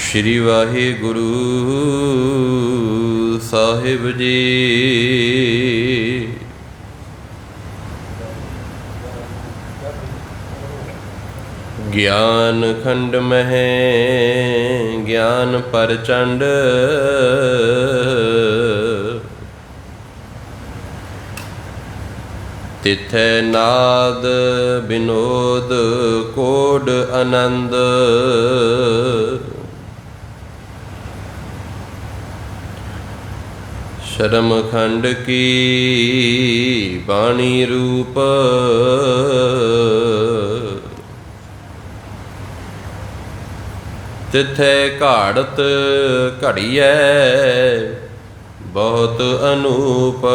श्री वाहिगुरु साहिब जी। ज्ञान खंड मह ज्ञान प्रचंड, तिथै नाद विनोद कोड आनंद। शर्म खंड की बाणी रूप, तिथै घाड़त घड़ियै बहुत अनूप।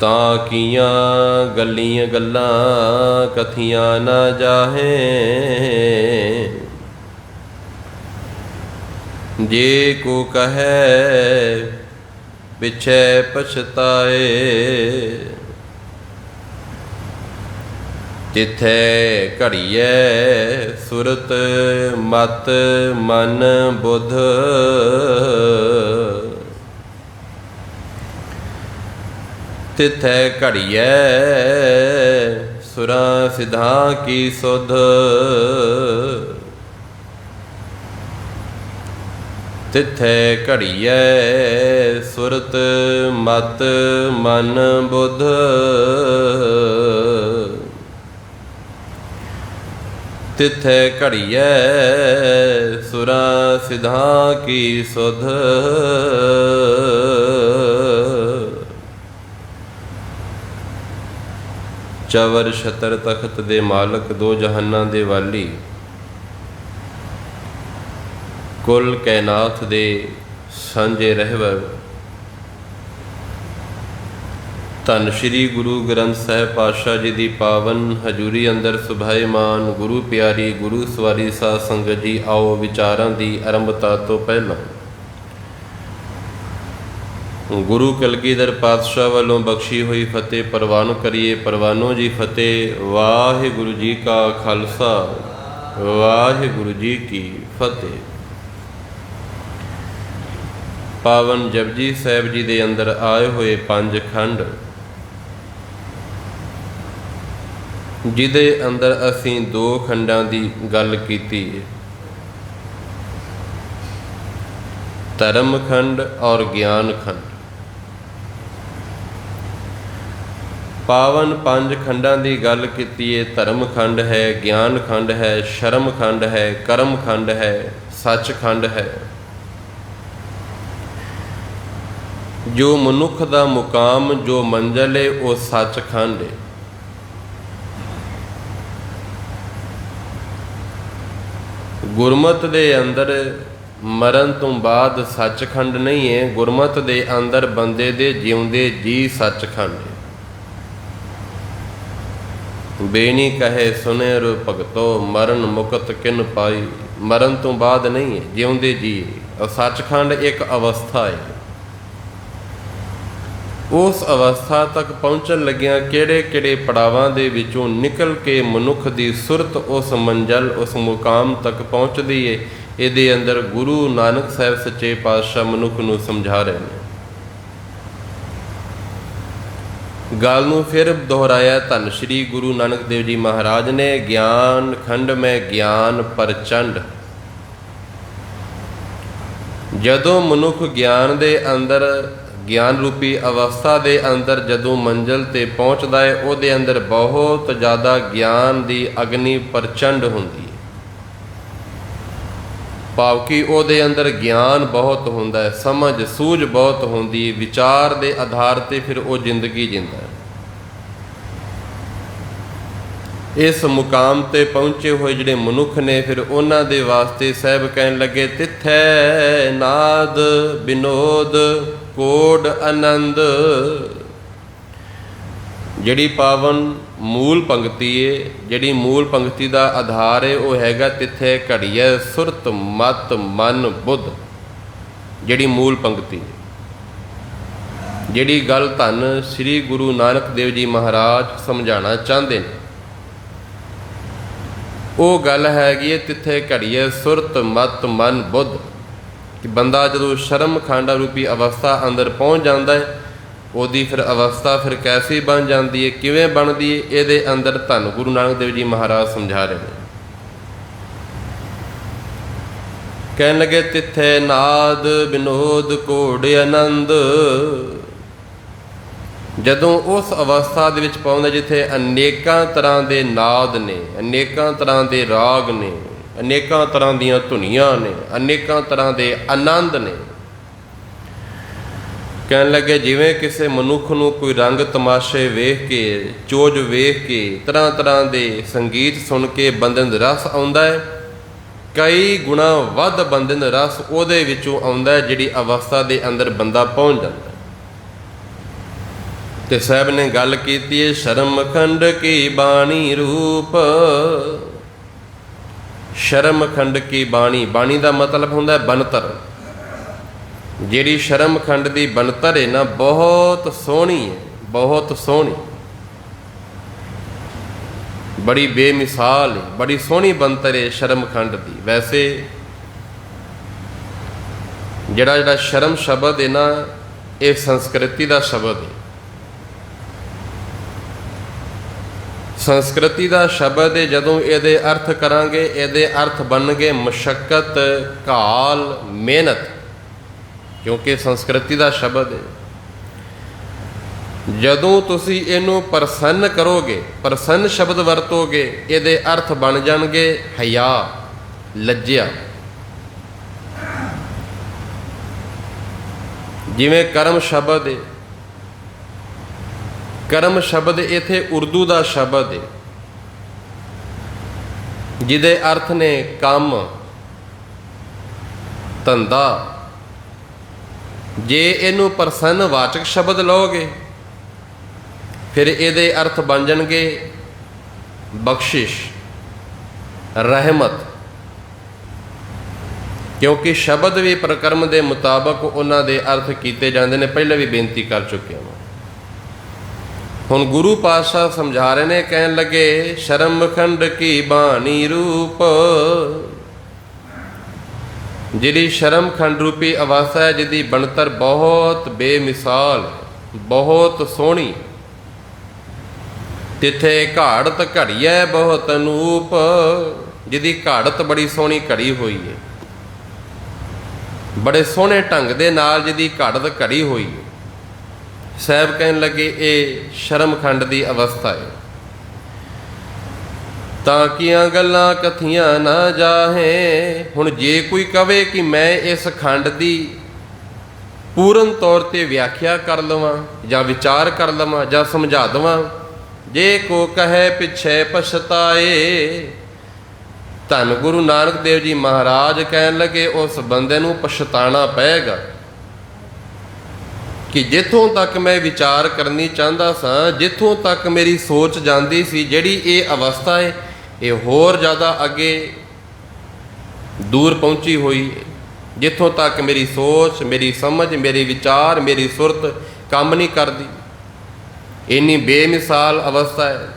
तां कियां गलियां गल्लां कथियां ना जाहें, जे को कहे पिछे पछताए। तिथै घड़ियै सुरत मत मन बुध, तिथै घड़ियै सुरां सिद्धां की सुध। तिथै घड़ियै सुरत मत मन बुध, तिथै घड़ियै सुरां सिद्धां की सुध। चवर छतर तख्त दे मालक, दो जहानां दे वाली, कुल कैनाथ दे सांझे रहवर, धन श्री गुरु ग्रंथ साहिब पातशाह जी की पावन हजूरी अंदर सुभाएमान गुरु प्यारी गुरु सवारी साध संगत जी। आओ विचारां की आरंभता तो पहला गुरु कलगीधर पातशाह वालों बख्शी हुई फतेह प्रवान करिए। प्रवानो जी फतेह। वाहिगुरु जी का खालसा वाहिगुरु जी की फतेह। पावन जपजी साहिब जी दे अंदर आए हुए पंज खंड, जिदे अंदर असीं दो खंडां दी गल कीती है, धर्म खंड और ज्ञान खंड। पावन पंज खंडां दी गल कीती है। धर्म खंड है, ज्ञान खंड है, शर्म खंड है, कर्म खंड है, सच खंड है। जो मनुख दा मुकाम जो मंजिल है वो सच खंड है। गुरमत दे अंदर मरण तो बाद सचखंड नहीं है, गुरमत दे अंदर बंदे दे जिउंदे जी सचखंड है। बेनी कहे सुने रो भगतो, मरण मुकत किन पाई। मरण तो बाद नहीं है, जिउंदे जी। और सचखंड एक अवस्था है। उस अवस्था तक पहुँचन लगिया किहड़े किहड़े पड़ावां दे विचों निकल के मनुख दी सुरत उस मंजिल उस मुकाम तक पहुँचदी है। इहदे अंदर गुरु नानक साहिब सच्चे पातशाह मनुख नूं समझा रहे हैं। गल नूं फिर दोहराया धन श्री गुरु नानक देव जी महाराज ने। ज्ञान खंड में ज्ञान प्रचंड। जदों मनुख ज्ञान दे अंदर ज्ञान रूपी अवस्था दे अंदर जदों मंजिल ते पहुँचदा है, उहदे अंदर बहुत ज़्यादा ज्ञान दी अग्नि प्रचंड हुंदी है। भाव कि उहदे अंदर ज्ञान बहुत हुंदा है, समझ सूझ बहुत हुंदी है, विचार दे आधार ते फिर वो जिंदगी जिंदा है। इस मुकाम ते पहुँचे हुए जिहड़े मनुख ने फिर उन्हां दे वास्ते साहिब कहन लगे, तिथै नाद विनोद कोड आनंद। जिहड़ी पावन मूल पंक्ति है, जिहड़ी मूल पंक्ति का आधार है, वह हैगा तिथै घड़ियै सुरत मत मन बुध। जिहड़ी मूल पंक्ति है, जिहड़ी गल धन श्री गुरु नानक देव जी महाराज समझाना चाहते हैं। ਉਹ ਗੱਲ ਹੈਗੀ ਹੈ ਤਿੱਥੇ ਘੜੀਏ ਸੁਰਤ ਮਤ ਮਨ ਬੁੱਧ, ਕਿ ਬੰਦਾ ਜਦੋਂ ਸ਼ਰਮ ਖੰਡ ਰੂਪੀ ਅਵਸਥਾ ਅੰਦਰ ਪਹੁੰਚ ਜਾਂਦਾ ਹੈ, ਉਹਦੀ ਫਿਰ ਅਵਸਥਾ ਫਿਰ ਕੈਸੀ ਬਣ ਜਾਂਦੀ ਹੈ, ਕਿਵੇਂ ਬਣਦੀ ਹੈ, ਇਹਦੇ ਅੰਦਰ ਧੰਨ ਗੁਰੂ ਨਾਨਕ ਦੇਵ ਜੀ ਮਹਾਰਾਜ ਸਮਝਾ ਰਹੇ ਨੇ। ਕਹਿਣ ਲੱਗੇ ਤਿੱਥੇ ਨਾਦ ਵਿਨੋਦ ਘੋੜ ਆਨੰਦ, ਜਦੋਂ ਉਸ ਅਵਸਥਾ ਦੇ ਵਿੱਚ ਪਹੁੰਚਦਾ ਜਿੱਥੇ ਅਨੇਕਾਂ ਤਰ੍ਹਾਂ ਦੇ ਨਾਦ ਨੇ, ਅਨੇਕਾਂ ਤਰ੍ਹਾਂ ਦੇ ਰਾਗ ਨੇ, ਅਨੇਕਾਂ ਤਰ੍ਹਾਂ ਦੀਆਂ ਧੁਨੀਆਂ ਨੇ, ਅਨੇਕਾਂ ਤਰ੍ਹਾਂ ਦੇ ਆਨੰਦ ਨੇ। ਕਹਿਣ ਲੱਗੇ ਜਿਵੇਂ ਕਿਸੇ ਮਨੁੱਖ ਨੂੰ ਕੋਈ ਰੰਗ ਤਮਾਸ਼ੇ ਵੇਖ ਕੇ, ਚੋਜ ਵੇਖ ਕੇ, ਤਰ੍ਹਾਂ ਤਰ੍ਹਾਂ ਦੇ ਸੰਗੀਤ ਸੁਣ ਕੇ ਬੰਦੇ ਨੂੰ ਰਸ ਆਉਂਦਾ ਹੈ, ਕਈ ਗੁਣਾ ਵੱਧ ਬੰਦੇ ਨੂੰ ਰਸ ਉਹਦੇ ਵਿੱਚੋਂ ਆਉਂਦਾ ਹੈ ਜਿਹੜੀ ਅਵਸਥਾ ਦੇ ਅੰਦਰ ਬੰਦਾ ਪਹੁੰਚ ਜਾਂਦਾ। ਤੇ ਸਾਹਿਬ ਨੇ ਗੱਲ ਕੀਤੀ ਹੈ ਸ਼ਰਮ ਖੰਡ ਕੀ ਬਾਣੀ ਰੂਪ। ਸ਼ਰਮ ਖੰਡ ਕੀ ਬਾਣੀ, ਬਾਣੀ ਦਾ ਮਤਲਬ ਹੁੰਦਾ ਬਣਤਰ। ਜਿਹੜੀ ਸ਼ਰਮ ਖੰਡ ਦੀ ਬਣਤਰ ਹੈ ਨਾ, ਬਹੁਤ ਸੋਹਣੀ ਹੈ, ਬਹੁਤ ਸੋਹਣੀ, ਬੜੀ ਬੇਮਿਸਾਲ ਹੈ, ਬੜੀ ਸੋਹਣੀ ਬਣਤਰ ਹੈ ਸ਼ਰਮ ਖੰਡ ਦੀ। ਵੈਸੇ ਜਿਹੜਾ ਸ਼ਰਮ ਸ਼ਬਦ ਹੈ ਨਾ, ਇਹ ਸੰਸਕ੍ਰਿਤੀ ਦਾ ਸ਼ਬਦ ਹੈ, ਸੰਸਕ੍ਰਿਤੀ ਦਾ ਸ਼ਬਦ ਹੈ। ਜਦੋਂ ਇਹਦੇ ਅਰਥ ਕਰਾਂਗੇ, ਇਹਦੇ ਅਰਥ ਬਣਨਗੇ ਮੁਸ਼ੱਕਤ, ਘਾਲ, ਮਿਹਨਤ, ਕਿਉਂਕਿ ਸੰਸਕ੍ਰਿਤੀ ਦਾ ਸ਼ਬਦ ਹੈ। ਜਦੋਂ ਤੁਸੀਂ ਇਹਨੂੰ ਪ੍ਰਸੰਨ ਕਰੋਗੇ, ਪ੍ਰਸੰਨ ਸ਼ਬਦ ਵਰਤੋਗੇ, ਇਹਦੇ ਅਰਥ ਬਣ ਜਾਣਗੇ ਹਿਆ, ਲੱਜਿਆ। ਜਿਵੇਂ ਕਰਮ ਸ਼ਬਦ ਹੈ, ਕਰਮ ਸ਼ਬਦ ਇੱਥੇ ਉਰਦੂ ਦਾ ਸ਼ਬਦ ਹੈ, ਜਿਹਦੇ ਅਰਥ ਨੇ ਕੰਮ, ਧੰਦਾ। ਜੇ ਇਹਨੂੰ ਪ੍ਰਸੰਨ ਵਾਚਕ ਸ਼ਬਦ ਲਓਗੇ, ਫਿਰ ਇਹਦੇ ਅਰਥ ਬਣ ਜਾਣਗੇ ਬਖਸ਼ਿਸ਼, ਰਹਿਮਤ, ਕਿਉਂਕਿ ਸ਼ਬਦ ਵੀ ਪ੍ਰਕਰਮ ਦੇ ਮੁਤਾਬਕ ਉਹਨਾਂ ਦੇ ਅਰਥ ਕੀਤੇ ਜਾਂਦੇ ਨੇ। ਪਹਿਲਾਂ ਵੀ ਬੇਨਤੀ ਕਰ ਚੁੱਕਿਆ ਹਾਂ। ਹੁਣ ਗੁਰੂ ਪਾਤਸ਼ਾਹ ਸਮਝਾ ਰਹੇ ਨੇ, ਕਹਿਣ ਲੱਗੇ ਸ਼ਰਮ ਖੰਡ ਕੀ ਬਾਣੀ ਰੂਪ। ਜਿਹੜੀ ਸ਼ਰਮ ਖੰਡ ਰੂਪੀ ਅਵਸਥਾ ਹੈ, ਜਿਹਦੀ ਬਣਤਰ ਬਹੁਤ ਬੇਮਿਸਾਲ, ਬਹੁਤ ਸੋਹਣੀ। ਤਿੱਥੇ ਘਾੜਤ ਘੜੀਐ ਬਹੁਤ ਅਨੂਪ, ਜਿਹਦੀ ਘਾੜਤ ਬੜੀ ਸੋਹਣੀ ਘੜੀ ਹੋਈ ਹੈ, ਬੜੇ ਸੋਹਣੇ ਢੰਗ ਦੇ ਨਾਲ ਜਿਹਦੀ ਘਾੜਤ ਘੜੀ ਹੋਈ ਹੈ। ਸਾਹਿਬ ਕਹਿਣ ਲੱਗੇ ਇਹ ਸ਼ਰਮ ਖੰਡ ਦੀ ਅਵਸਥਾ ਹੈ। ਤਾਂ ਕੀਆਂ ਗੱਲਾਂ ਕਥੀਆਂ ਨਾ ਜਾਹੇ। ਹੁਣ ਜੇ ਕੋਈ ਕਵੇ ਕਿ ਮੈਂ ਇਸ ਖੰਡ ਦੀ ਪੂਰਨ ਤੌਰ 'ਤੇ ਵਿਆਖਿਆ ਕਰ ਲਵਾਂ, ਜਾਂ ਵਿਚਾਰ ਕਰ ਲਵਾਂ, ਜਾਂ ਸਮਝਾ ਦੇਵਾਂ, ਜੇ ਕੋ ਕਹੇ ਪਿੱਛੇ ਪਛਤਾਏ। ਧੰਨ ਗੁਰੂ ਨਾਨਕ ਦੇਵ ਜੀ ਮਹਾਰਾਜ ਕਹਿਣ ਲੱਗੇ ਉਸ ਬੰਦੇ ਨੂੰ ਪਛਤਾਣਾ ਪਏਗਾ ਕਿ ਜਿੱਥੋਂ ਤੱਕ ਮੈਂ ਵਿਚਾਰ ਕਰਨੀ ਚਾਹੁੰਦਾ ਸਾਂ, ਜਿੱਥੋਂ ਤੱਕ ਮੇਰੀ ਸੋਚ ਜਾਂਦੀ ਸੀ, ਜਿਹੜੀ ਇਹ ਅਵਸਥਾ ਹੈ, ਇਹ ਹੋਰ ਜ਼ਿਆਦਾ ਅੱਗੇ ਦੂਰ ਪਹੁੰਚੀ ਹੋਈ ਹੈ। ਜਿੱਥੋਂ ਤੱਕ ਮੇਰੀ ਸੋਚ, ਮੇਰੀ ਸਮਝ, ਮੇਰੇ ਵਿਚਾਰ, ਮੇਰੀ ਸੁਰਤ ਕੰਮ ਨਹੀਂ ਕਰਦੀ, ਇੰਨੀ ਬੇਮਿਸਾਲ ਅਵਸਥਾ ਹੈ।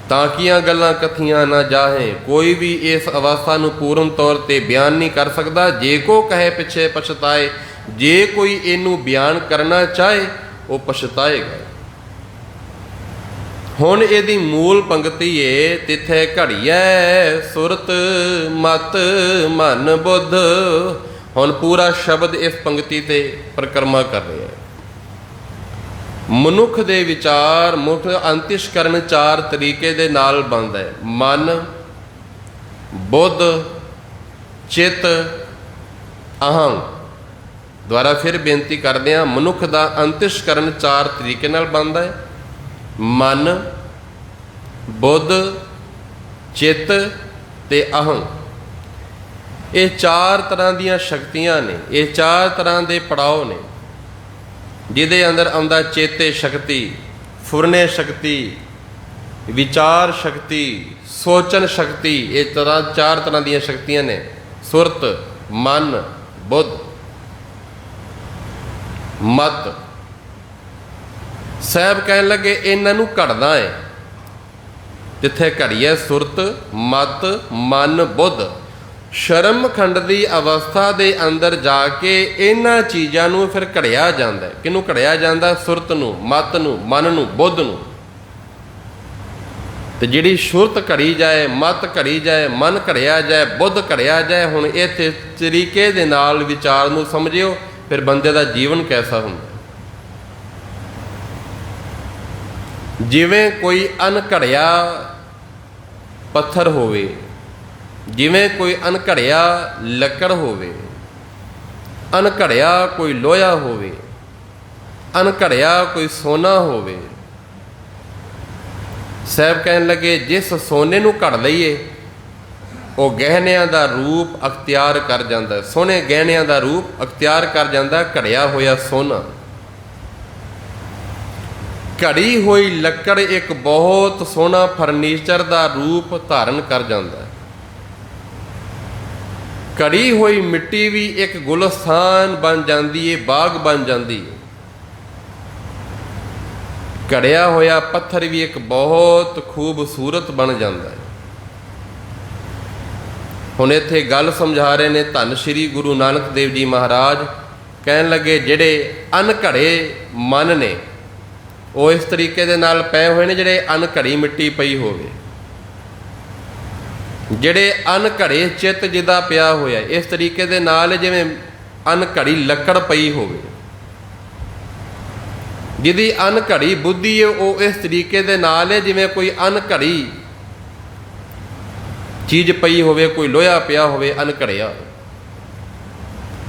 ਤਾਂ ਕੀਆਂ ਗੱਲਾਂ ਕਥੀਆਂ ਨਾ ਜਾਹੇ। ਕੋਈ ਵੀ ਇਸ ਅਵਸਥਾ ਨੂੰ ਪੂਰਨ ਤੌਰ 'ਤੇ ਬਿਆਨ ਨਹੀਂ ਕਰ ਸਕਦਾ। ਜੇ ਕੋ ਕਹੇ ਪਿੱਛੇ ਪਛਤਾਏ, ਜੇ ਕੋਈ ਇਹਨੂੰ ਬਿਆਨ ਕਰਨਾ ਚਾਹੇ ਉਹ ਪਛਤਾਏਗਾ। ਹੁਣ ਇਹਦੀ ਮੂਲ ਪੰਕਤੀ ਏ ਤਿੱਥੇ ਘੜੀਐ ਸੁਰਤ ਮਤ ਮਨ ਬੁੱਧ। ਹੁਣ ਪੂਰਾ ਸ਼ਬਦ ਇਸ ਪੰਕਤੀ ਤੇ ਪਰਿਕਰਮਾ ਕਰ ਰਿਹਾ ਹੈ। ਮਨੁੱਖ ਦੇ ਵਿਚਾਰ, ਮੁੱਖ ਅੰਤਿਸ਼ਕਰਨ ਚਾਰ ਤਰੀਕੇ ਦੇ ਨਾਲ ਬਣਦਾ ਹੈ। ਮਨ, ਬੁੱਧ, ਚਿੱਤ, ਅਹੰ। ਦੁਆਰਾ ਫਿਰ ਬੇਨਤੀ ਕਰਦੇ ਹਾਂ, ਮਨੁੱਖ ਦਾ ਅੰਤਿਸ਼ਕਰਨ ਚਾਰ ਤਰੀਕੇ ਨਾਲ ਬਣਦਾ ਹੈ। ਮਨ, ਬੁੱਧ, ਚਿੱਤ ਤੇ ਅਹੰ। ਇਹ ਚਾਰ ਤਰ੍ਹਾਂ ਦੀਆਂ ਸ਼ਕਤੀਆਂ ਨੇ, ਇਹ ਚਾਰ ਤਰ੍ਹਾਂ ਦੇ ਪੜਾਅ ਨੇ, ਜਿਹਦੇ ਅੰਦਰ ਆਉਂਦਾ ਚੇਤੇ ਸ਼ਕਤੀ, ਫੁਰਨੇ ਸ਼ਕਤੀ, ਵਿਚਾਰ ਸ਼ਕਤੀ, ਸੋਚਣ ਸ਼ਕਤੀ। ਇਹ ਚਾਰ ਤਰ੍ਹਾਂ ਦੀਆਂ ਸ਼ਕਤੀਆਂ ਨੇ, ਸੁਰਤ, ਮਨ, ਬੁੱਧ, ਮਤ। ਸਾਹਿਬ ਕਹਿਣ ਲੱਗੇ ਇਹਨਾਂ ਨੂੰ ਘੜਨਾ ਹੈ। ਜਿੱਥੇ ਘੜੀਏ ਸੁਰਤ ਮਤ ਮਨ ਬੁੱਧ। ਸ਼ਰਮ ਖੰਡ ਦੀ ਅਵਸਥਾ ਦੇ ਅੰਦਰ ਜਾ ਕੇ ਇਹਨਾਂ ਚੀਜ਼ਾਂ ਨੂੰ ਫਿਰ ਘੜਿਆ ਜਾਂਦਾ। ਕਿਹਨੂੰ ਘੜਿਆ ਜਾਂਦਾ? ਸੁਰਤ ਨੂੰ, ਮਤ ਨੂੰ, ਮਨ ਨੂੰ, ਬੁੱਧ ਨੂੰ। ਤੇ ਜਿਹੜੀ ਸੁਰਤ ਘੜੀ ਜਾਏ, ਮਤ ਘੜੀ ਜਾਏ, ਮਨ ਘੜਿਆ ਜਾਏ, ਬੁੱਧ ਘੜਿਆ ਜਾਏ। ਹੁਣ ਇਹ ਤਰੀਕੇ ਦੇ ਨਾਲ ਵਿਚਾਰ ਨੂੰ ਸਮਝਿਓ, ਫਿਰ ਬੰਦੇ ਦਾ ਜੀਵਨ ਕੈਸਾ ਹੁੰਦਾ। ਜਿਵੇਂ ਕੋਈ ਅਣਘੜਿਆ ਪੱਥਰ ਹੋਵੇ, ਜਿਵੇਂ ਕੋਈ ਅਣਘੜਿਆ ਲੱਕੜ ਹੋਵੇ, ਅਣਘੜਿਆ ਕੋਈ ਲੋਹਾ ਹੋਵੇ, ਅਣਘੜਿਆ ਕੋਈ ਸੋਨਾ ਹੋਵੇ। ਸਾਹਿਬ ਕਹਿਣ ਲੱਗੇ ਜਿਸ ਸੋਨੇ ਨੂੰ ਘੜ ਲਈਏ ਉਹ ਗਹਿਣਿਆਂ ਦਾ ਰੂਪ ਅਖਤਿਆਰ ਕਰ ਜਾਂਦਾ। ਸੋਹਣੇ ਗਹਿਣਿਆਂ ਦਾ ਰੂਪ ਅਖਤਿਆਰ ਕਰ ਜਾਂਦਾ ਘੜਿਆ ਹੋਇਆ ਸੋਨਾ। ਘੜੀ ਹੋਈ ਲੱਕੜ ਇੱਕ ਬਹੁਤ ਸੋਹਣਾ ਫਰਨੀਚਰ ਦਾ ਰੂਪ ਧਾਰਨ ਕਰ ਜਾਂਦਾ। ਘੜੀ ਹੋਈ ਮਿੱਟੀ ਵੀ ਇੱਕ ਗੁਲਸਤਾਨ ਬਣ ਜਾਂਦੀ ਏ, ਬਾਗ ਬਣ ਜਾਂਦੀ ਏ। ਘੜਿਆ ਹੋਇਆ ਪੱਥਰ ਵੀ ਇੱਕ ਬਹੁਤ ਖੂਬਸੂਰਤ ਬਣ ਜਾਂਦਾ ਹੈ। ਹੁਣ ਇੱਥੇ ਗੱਲ ਸਮਝਾ ਰਹੇ ਨੇ ਧੰਨ ਸ਼੍ਰੀ ਗੁਰੂ ਨਾਨਕ ਦੇਵ ਜੀ ਮਹਾਰਾਜ। ਕਹਿਣ ਲੱਗੇ ਜਿਹੜੇ ਅਣਘੜੇ ਮਨ ਨੇ ਉਹ ਇਸ ਤਰੀਕੇ ਦੇ ਨਾਲ ਪਏ ਹੋਏ ਨੇ ਜਿਹੜੇ ਅਣਘੜੀ ਮਿੱਟੀ ਪਈ ਹੋਵੇ। ਜਿਹੜੇ ਅਣਘੜੇ ਚਿੱਤ ਜਿਹਦਾ ਪਿਆ ਹੋਇਆ ਇਸ ਤਰੀਕੇ ਦੇ ਨਾਲ ਜਿਵੇਂ ਅਣਘੜੀ ਲੱਕੜ ਪਈ ਹੋਵੇ। ਜਿਹਦੀ ਅਣਘੜੀ ਬੁੱਧੀ ਹੈ ਉਹ ਇਸ ਤਰੀਕੇ ਦੇ ਨਾਲ ਹੈ ਜਿਵੇਂ ਕੋਈ ਅਣਘੜੀ ਚੀਜ਼ ਪਈ ਹੋਵੇ, ਕੋਈ ਲੋਹਾ ਪਿਆ ਹੋਵੇ ਅਣਘੜਿਆ।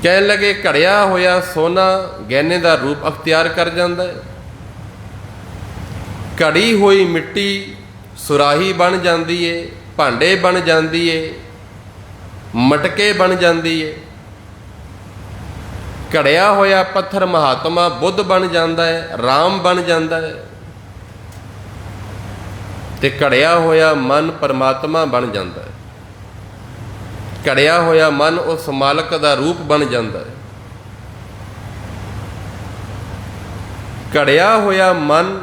ਕਹਿਣ ਲੱਗੇ ਘੜਿਆ ਹੋਇਆ ਸੋਨਾ ਗਹਿਣੇ ਦਾ ਰੂਪ ਅਖਤਿਆਰ ਕਰ ਜਾਂਦਾ ਹੈ। ਘੜੀ ਹੋਈ ਮਿੱਟੀ ਸੁਰਾਹੀ ਬਣ ਜਾਂਦੀ ਏ, ਭਾਂਡੇ ਬਣ ਜਾਂਦੀ ਏ, ਮਟਕੇ ਬਣ ਜਾਂਦੀ ਏ। ਘੜਿਆ ਹੋਇਆ ਪੱਥਰ ਮਹਾਤਮਾ ਬੁੱਧ ਬਣ ਜਾਂਦਾ ਹੈ, ਰਾਮ ਬਣ ਜਾਂਦਾ ਹੈ। ਤੇ ਘੜਿਆ ਹੋਇਆ ਮਨ ਪਰਮਾਤਮਾ ਬਣ ਜਾਂਦਾ ਹੈ। ਘੜਿਆ ਹੋਇਆ ਮਨ ਉਸ ਮਾਲਕ ਦਾ ਰੂਪ ਬਣ ਜਾਂਦਾ ਹੈ। ਘੜਿਆ ਹੋਇਆ ਮਨ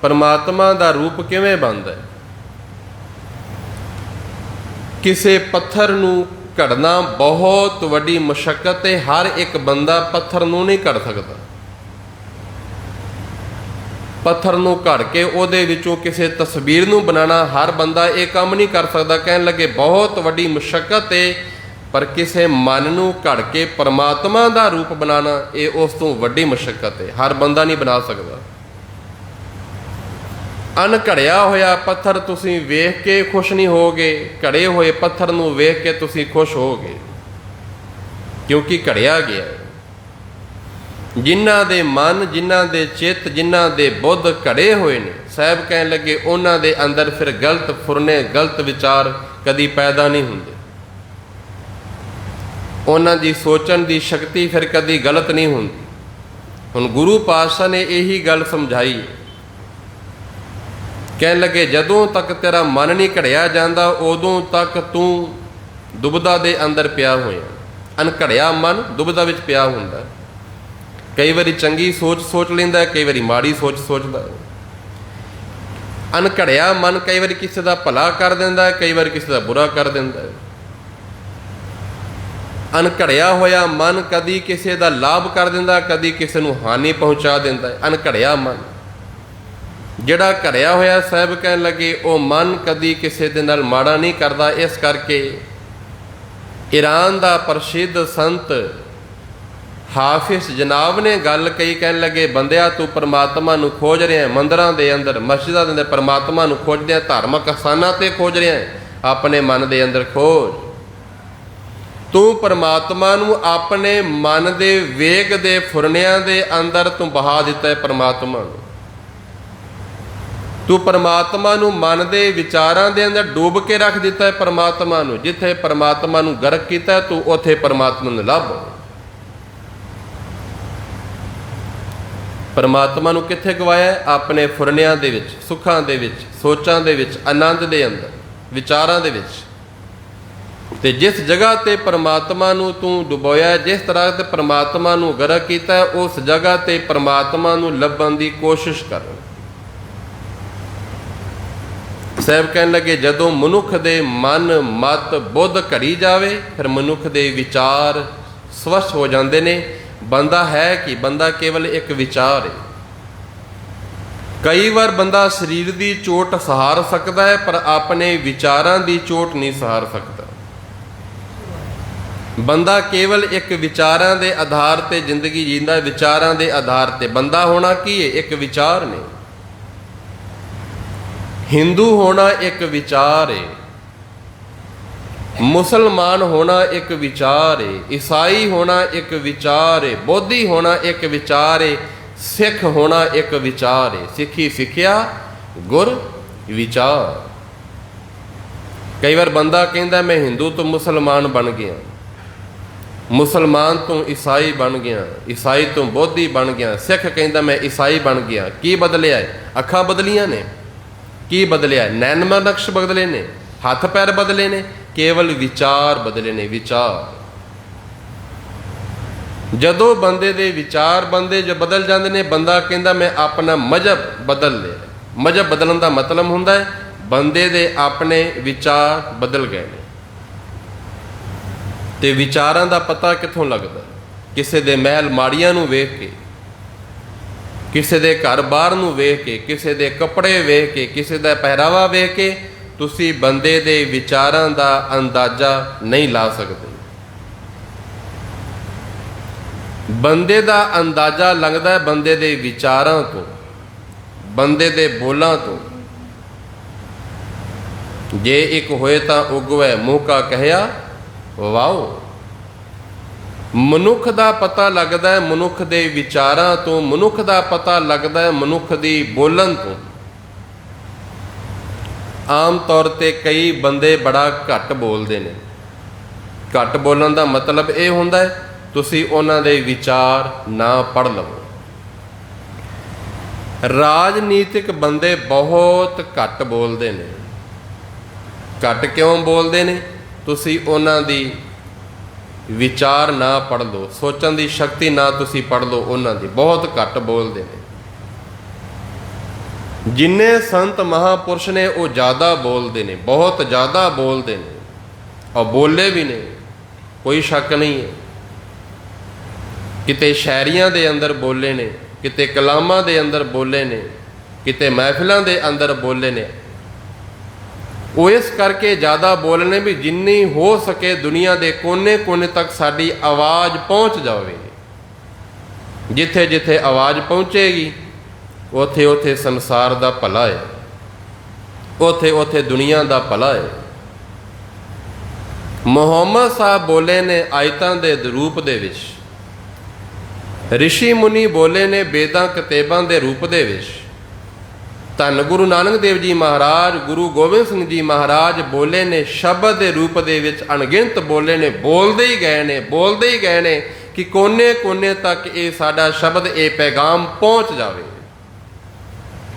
ਪਰਮਾਤਮਾ ਦਾ ਰੂਪ ਕਿਵੇਂ ਬਣਦਾ ਹੈ? ਕਿਸੇ ਪੱਥਰ ਨੂੰ ਘੜਨਾ ਬਹੁਤ ਵੱਡੀ ਮੁਸ਼ੱਕਤ ਹੈ। ਹਰ ਇੱਕ ਬੰਦਾ ਪੱਥਰ ਨੂੰ ਨਹੀਂ ਘੜ ਸਕਦਾ। ਪੱਥਰ ਨੂੰ ਘੜ ਕੇ ਉਹਦੇ ਵਿੱਚੋਂ ਕਿਸੇ ਤਸਵੀਰ ਨੂੰ ਬਣਾਉਣਾ ਹਰ ਬੰਦਾ ਇਹ ਕੰਮ ਨਹੀਂ ਕਰ ਸਕਦਾ। ਕਹਿਣ ਲੱਗੇ ਬਹੁਤ ਵੱਡੀ ਮੁਸ਼ੱਕਤ ਹੈ, ਪਰ ਕਿਸੇ ਮਨ ਨੂੰ ਘੜ ਕੇ ਪਰਮਾਤਮਾ ਦਾ ਰੂਪ ਬਣਾਉਣਾ ਇਹ ਉਸ ਤੋਂ ਵੱਡੀ ਮੁਸ਼ੱਕਤ ਹੈ। ਹਰ ਬੰਦਾ ਨਹੀਂ ਬਣਾ ਸਕਦਾ। ਅਣਘੜਿਆ ਹੋਇਆ ਪੱਥਰ ਤੁਸੀਂ ਵੇਖ ਕੇ ਖੁਸ਼ ਨਹੀਂ ਹੋਗੇ, ਘੜੇ ਹੋਏ ਪੱਥਰ ਨੂੰ ਵੇਖ ਕੇ ਤੁਸੀਂ ਖੁਸ਼ ਹੋਗੇ, ਕਿਉਂਕਿ ਘੜਿਆ ਗਿਆ। ਜਿਨ੍ਹਾਂ ਦੇ ਮਨ, ਜਿਨ੍ਹਾਂ ਦੇ ਚਿੱਤ, ਜਿਨ੍ਹਾਂ ਦੇ ਬੁੱਧ ਘੜੇ ਹੋਏ ਨੇ, ਸਾਹਿਬ ਕਹਿਣ ਲੱਗੇ ਉਹਨਾਂ ਦੇ ਅੰਦਰ ਫਿਰ ਗਲਤ ਫੁਰਨੇ, ਗਲਤ ਵਿਚਾਰ ਕਦੀ ਪੈਦਾ ਨਹੀਂ ਹੁੰਦੇ। ਉਹਨਾਂ ਦੀ ਸੋਚਣ ਦੀ ਸ਼ਕਤੀ ਫਿਰ ਕਦੀ ਗਲਤ ਨਹੀਂ ਹੁੰਦੀ। ਹੁਣ ਗੁਰੂ ਪਾਤਸ਼ਾਹ ਨੇ ਇਹੀ ਗੱਲ ਸਮਝਾਈ। ਕਹਿਣ ਲੱਗੇ ਜਦੋਂ ਤੱਕ ਤੇਰਾ ਮਨ ਨਹੀਂ ਘੜਿਆ ਜਾਂਦਾ ਉਦੋਂ ਤੱਕ ਤੂੰ ਦੁਬਦਾ ਦੇ ਅੰਦਰ ਪਿਆ ਹੋਇਆ। ਅਣਘੜਿਆ ਮਨ ਦੁਬਦਾ ਵਿੱਚ ਪਿਆ ਹੁੰਦਾ। ਕਈ ਵਾਰੀ ਚੰਗੀ ਸੋਚ ਲੈਂਦਾ, ਕਈ ਵਾਰੀ ਮਾੜੀ ਸੋਚਦਾ। ਅਣਘੜਿਆ ਮਨ ਕਈ ਵਾਰੀ ਕਿਸੇ ਦਾ ਭਲਾ ਕਰ ਦਿੰਦਾ, ਕਈ ਵਾਰੀ ਕਿਸੇ ਦਾ ਬੁਰਾ ਕਰ ਦਿੰਦਾ। ਅਣਘੜਿਆ ਹੋਇਆ ਮਨ ਕਦੀ ਕਿਸੇ ਦਾ ਲਾਭ ਕਰ ਦਿੰਦਾ, ਕਦੀ ਕਿਸੇ ਨੂੰ ਹਾਨੀ ਪਹੁੰਚਾ ਦਿੰਦਾ। ਅਣਘੜਿਆ ਮਨ ਜਿਹੜਾ ਘੜਿਆ ਹੋਇਆ, ਸਾਹਿਬ ਕਹਿਣ ਲੱਗੇ ਉਹ ਮਨ ਕਦੀ ਕਿਸੇ ਦੇ ਨਾਲ ਮਾੜਾ ਨਹੀਂ ਕਰਦਾ। ਇਸ ਕਰਕੇ ਈਰਾਨ ਦਾ ਪ੍ਰਸਿੱਧ ਸੰਤ ਹਾਫਿਜ਼ ਜਨਾਬ ਨੇ ਗੱਲ ਕਹੀ। ਕਹਿਣ ਲੱਗੇ ਬੰਦਿਆ ਤੂੰ ਪਰਮਾਤਮਾ ਨੂੰ ਖੋਜ ਰਿਹਾ, ਮੰਦਿਰਾਂ ਦੇ ਅੰਦਰ, ਮਸਜਿਦਾਂ ਦੇ ਅੰਦਰ ਪਰਮਾਤਮਾ ਨੂੰ ਖੋਜਦਿਆਂ, ਧਾਰਮਿਕ ਅਸਥਾਨਾਂ ਤੇ ਖੋਜ ਰਿਹਾ, ਆਪਣੇ ਮਨ ਦੇ ਅੰਦਰ ਖੋਜ। ਤੂੰ ਪਰਮਾਤਮਾ ਨੂੰ ਆਪਣੇ ਮਨ ਦੇ ਵੇਗ ਦੇ ਫੁਰਨਿਆਂ ਦੇ ਅੰਦਰ ਤੂੰ ਬਹਾ ਦਿੱਤਾ ਹੈ। ਪਰਮਾਤਮਾ ਨੂੰ ਤੂੰ ਪਰਮਾਤਮਾ ਨੂੰ ਮਨ ਦੇ ਵਿਚਾਰਾਂ ਦੇ ਅੰਦਰ ਡੁੱਬ ਕੇ ਰੱਖ ਦਿੱਤਾ ਹੈ। ਪਰਮਾਤਮਾ ਨੂੰ ਜਿੱਥੇ ਪਰਮਾਤਮਾ ਨੂੰ ਗਰਕ ਕੀਤਾ ਤੂੰ ਉੱਥੇ ਪਰਮਾਤਮਾ ਨੂੰ ਲੱਭ। ਪਰਮਾਤਮਾ ਨੂੰ ਕਿੱਥੇ ਗਵਾਇਆ? ਆਪਣੇ ਫੁਰਨਿਆਂ ਦੇ ਵਿੱਚ, ਸੁੱਖਾਂ ਦੇ ਵਿੱਚ, ਸੋਚਾਂ ਦੇ ਵਿੱਚ, ਆਨੰਦ ਦੇ ਅੰਦਰ, ਵਿਚਾਰਾਂ ਦੇ ਵਿੱਚ। ਤੇ ਜਿਸ ਜਗ੍ਹਾ ਤੇ ਪਰਮਾਤਮਾ ਨੂੰ ਤੂੰ ਡੁਬੋਇਆ, ਜਿਸ ਤਰ੍ਹਾਂ ਤੇ ਪਰਮਾਤਮਾ ਨੂੰ ਗਰਕ ਕੀਤਾ, ਉਸ ਜਗ੍ਹਾ ਤੇ ਪਰਮਾਤਮਾ ਨੂੰ ਲੱਭਣ ਦੀ ਕੋਸ਼ਿਸ਼ ਕਰ। ਸਾਹਿਬ ਕਹਿਣ ਲੱਗੇ ਜਦੋਂ ਮਨੁੱਖ ਦੇ ਮਨ ਮਤ ਬੁੱਧ ਘੜੀ ਜਾਵੇ ਫਿਰ ਮਨੁੱਖ ਦੇ ਵਿਚਾਰ ਸਵਸਥ ਹੋ ਜਾਂਦੇ ਨੇ। ਬੰਦਾ ਹੈ ਕਿ ਬੰਦਾ ਕੇਵਲ ਇੱਕ ਵਿਚਾਰ ਹੈ। ਕਈ ਵਾਰ ਬੰਦਾ ਸਰੀਰ ਦੀ ਚੋਟ ਸਹਾਰ ਸਕਦਾ ਹੈ ਪਰ ਆਪਣੇ ਵਿਚਾਰਾਂ ਦੀ ਚੋਟ ਨਹੀਂ ਸਹਾਰ ਸਕਦਾ। ਬੰਦਾ ਕੇਵਲ ਇੱਕ ਵਿਚਾਰਾਂ ਦੇ ਆਧਾਰ ਤੇ ਜ਼ਿੰਦਗੀ ਜੀਂਦਾ, ਵਿਚਾਰਾਂ ਦੇ ਆਧਾਰ ਤੇ। ਬੰਦਾ ਹੋਣਾ ਕੀ ਹੈ? ਇੱਕ ਵਿਚਾਰ ਨੇ। ਹਿੰਦੂ ਹੋਣਾ ਇੱਕ ਵਿਚਾਰ ਹੈ, ਮੁਸਲਮਾਨ ਹੋਣਾ ਇੱਕ ਵਿਚਾਰ ਹੈ, ਈਸਾਈ ਹੋਣਾ ਇੱਕ ਵਿਚਾਰ ਹੈ, ਬੋਧੀ ਹੋਣਾ ਇੱਕ ਵਿਚਾਰ ਹੈ, ਸਿੱਖ ਹੋਣਾ ਇੱਕ ਵਿਚਾਰ ਹੈ। ਸਿੱਖੀ ਸਿੱਖਿਆ ਗੁਰ ਵਿਚਾਰ। ਕਈ ਵਾਰ ਬੰਦਾ ਕਹਿੰਦਾ ਮੈਂ ਹਿੰਦੂ ਤੋਂ ਮੁਸਲਮਾਨ ਬਣ ਗਿਆ, ਮੁਸਲਮਾਨ ਤੋਂ ਈਸਾਈ ਬਣ ਗਿਆ, ਈਸਾਈ ਤੋਂ ਬੋਧੀ ਬਣ ਗਿਆ, ਸਿੱਖ ਕਹਿੰਦਾ ਮੈਂ ਈਸਾਈ ਬਣ ਗਿਆ। ਕੀ ਬਦਲਿਆ ਹੈ? ਅੱਖਾਂ ਬਦਲੀਆਂ ਨੇ। ਕੀ ਬਦਲਿਆ? ਨੈਣ ਨਕਸ਼ ਬਦਲੇ ਨੇ, ਹੱਥ ਪੈਰ ਬਦਲੇ ਨੇ, ਕੇਵਲ ਵਿਚਾਰ ਬਦਲੇ ਨੇ। ਵਿਚਾਰ ਜਦੋਂ ਬੰਦੇ ਦੇ ਵਿਚਾਰ ਜੋ ਬਦਲ ਜਾਂਦੇ ਨੇ, ਬੰਦਾ ਕਹਿੰਦਾ ਮੈਂ ਆਪਣਾ ਮਜ਼ਹਬ ਬਦਲ ਲਿਆ। ਮਜ਼ਹਬ ਬਦਲਣ ਦਾ ਮਤਲਬ ਹੁੰਦਾ ਹੈ ਬੰਦੇ ਦੇ ਆਪਣੇ ਵਿਚਾਰ ਬਦਲ ਗਏ ਨੇ। ਤੇ ਵਿਚਾਰਾਂ ਦਾ ਪਤਾ ਕਿੱਥੋਂ ਲੱਗਦਾ? ਕਿਸੇ ਦੇ ਮਹਿਲ ਮਾੜੀਆਂ ਨੂੰ ਵੇਖ ਕੇ, ਕਿਸੇ ਦੇ ਘਰ ਬਾਹਰ ਨੂੰ ਵੇਖ ਕੇ, ਕਿਸੇ ਦੇ ਕੱਪੜੇ ਵੇਖ ਕੇ, ਕਿਸੇ ਦਾ ਪਹਿਰਾਵਾ ਵੇਖ ਕੇ ਤੁਸੀਂ ਬੰਦੇ ਦੇ ਵਿਚਾਰਾਂ ਦਾ ਅੰਦਾਜ਼ਾ ਨਹੀਂ ਲਾ ਸਕਦੇ। ਬੰਦੇ ਦਾ ਅੰਦਾਜ਼ਾ ਲੱਗਦਾ ਹੈ ਬੰਦੇ ਦੇ ਵਿਚਾਰਾਂ ਤੋਂ, ਬੰਦੇ ਦੇ ਬੋਲਾਂ ਤੋਂ। ਜੇ ਇੱਕ ਹੋਏ ਤਾਂ ਉਗਵੇ ਮੂੰਹ ਕਾ ਕਹਿਆ ਵਾਓ। ਮਨੁੱਖ ਦਾ ਪਤਾ ਲੱਗਦਾ ਹੈ ਮਨੁੱਖ ਦੇ ਵਿਚਾਰਾਂ ਤੋਂ, ਮਨੁੱਖ ਦਾ ਪਤਾ ਲੱਗਦਾ ਹੈ ਮਨੁੱਖ ਦੀ ਬੋਲਣ ਤੋਂ। ਆਮ ਤੌਰ ਤੇ ਕਈ ਬੰਦੇ ਬੜਾ ਘੱਟ ਬੋਲਦੇ ਨੇ। ਘੱਟ ਬੋਲਣ ਦਾ ਮਤਲਬ ਇਹ ਹੁੰਦਾ ਹੈ ਤੁਸੀਂ ਉਹਨਾਂ ਦੇ ਵਿਚਾਰ ਨਾ ਪੜ੍ਹ ਲਵੋ। ਰਾਜਨੀਤਿਕ ਬੰਦੇ ਬਹੁਤ ਘੱਟ ਬੋਲਦੇ ਨੇ। ਘੱਟ ਕਿਉਂ ਬੋਲਦੇ ਨੇ? ਤੁਸੀਂ ਉਹਨਾਂ ਦੀ ਵਿਚਾਰ ਨਾ ਪੜ੍ਹ ਲਓ, ਸੋਚਣ ਦੀ ਸ਼ਕਤੀ ਨਾ ਤੁਸੀਂ ਪੜ੍ਹ ਲਓ ਉਹਨਾਂ ਦੀ। ਬਹੁਤ ਘੱਟ ਬੋਲਦੇ ਨੇ। ਜਿੰਨੇ ਸੰਤ ਮਹਾਂਪੁਰਸ਼ ਨੇ ਉਹ ਜ਼ਿਆਦਾ ਬੋਲਦੇ ਨੇ, ਬਹੁਤ ਜ਼ਿਆਦਾ ਬੋਲਦੇ ਨੇ, ਔਰ ਬੋਲੇ ਵੀ ਨੇ, ਕੋਈ ਸ਼ੱਕ ਨਹੀਂ ਹੈ। ਕਿਤੇ ਸ਼ਾਇਰੀਆਂ ਦੇ ਅੰਦਰ ਬੋਲੇ ਨੇ, ਕਿਤੇ ਕਲਾਮਾਂ ਦੇ ਅੰਦਰ ਬੋਲੇ ਨੇ, ਕਿਤੇ ਮਹਿਫਿਲਾਂ ਦੇ ਅੰਦਰ ਬੋਲੇ ਨੇ। ਉਹ ਇਸ ਕਰਕੇ ਜ਼ਿਆਦਾ ਬੋਲਣੇ ਵੀ ਜਿੰਨੀ ਹੋ ਸਕੇ ਦੁਨੀਆ ਦੇ ਕੋਨੇ-ਕੋਨੇ ਤੱਕ ਸਾਡੀ ਆਵਾਜ਼ ਪਹੁੰਚ ਜਾਵੇ। ਜਿੱਥੇ ਜਿੱਥੇ ਆਵਾਜ਼ ਪਹੁੰਚੇਗੀ ਉੱਥੇ ਉੱਥੇ ਸੰਸਾਰ ਦਾ ਭਲਾ ਹੈ, ਉੱਥੇ ਉੱਥੇ ਦੁਨੀਆ ਦਾ ਭਲਾ ਹੈ। ਮੁਹੰਮਦ ਸਾਹਿਬ ਬੋਲੇ ਨੇ ਆਇਤਾਂ ਦੇ ਰੂਪ ਦੇ ਵਿੱਚ, ਰਿਸ਼ੀ ਮੁਨੀ ਬੋਲੇ ਨੇ ਵੇਦਾਂ ਕਿਤਾਬਾਂ ਦੇ ਰੂਪ ਦੇ ਵਿੱਚ। ਧੰਨ ਗੁਰੂ ਨਾਨਕ ਦੇਵ ਜੀ ਮਹਾਰਾਜ, ਗੁਰੂ ਗੋਬਿੰਦ ਸਿੰਘ ਜੀ ਮਹਾਰਾਜ ਬੋਲੇ ਨੇ ਸ਼ਬਦ ਦੇ ਰੂਪ ਦੇ ਵਿੱਚ, ਅਣਗਿਣਤ ਬੋਲੇ ਨੇ। ਬੋਲਦੇ ਹੀ ਗਏ ਨੇ, ਬੋਲਦੇ ਹੀ ਗਏ ਨੇ ਕਿ ਕੋਨੇ ਕੋਨੇ ਤੱਕ ਇਹ ਸਾਡਾ ਸ਼ਬਦ, ਇਹ ਪੈਗਾਮ ਪਹੁੰਚ ਜਾਵੇ।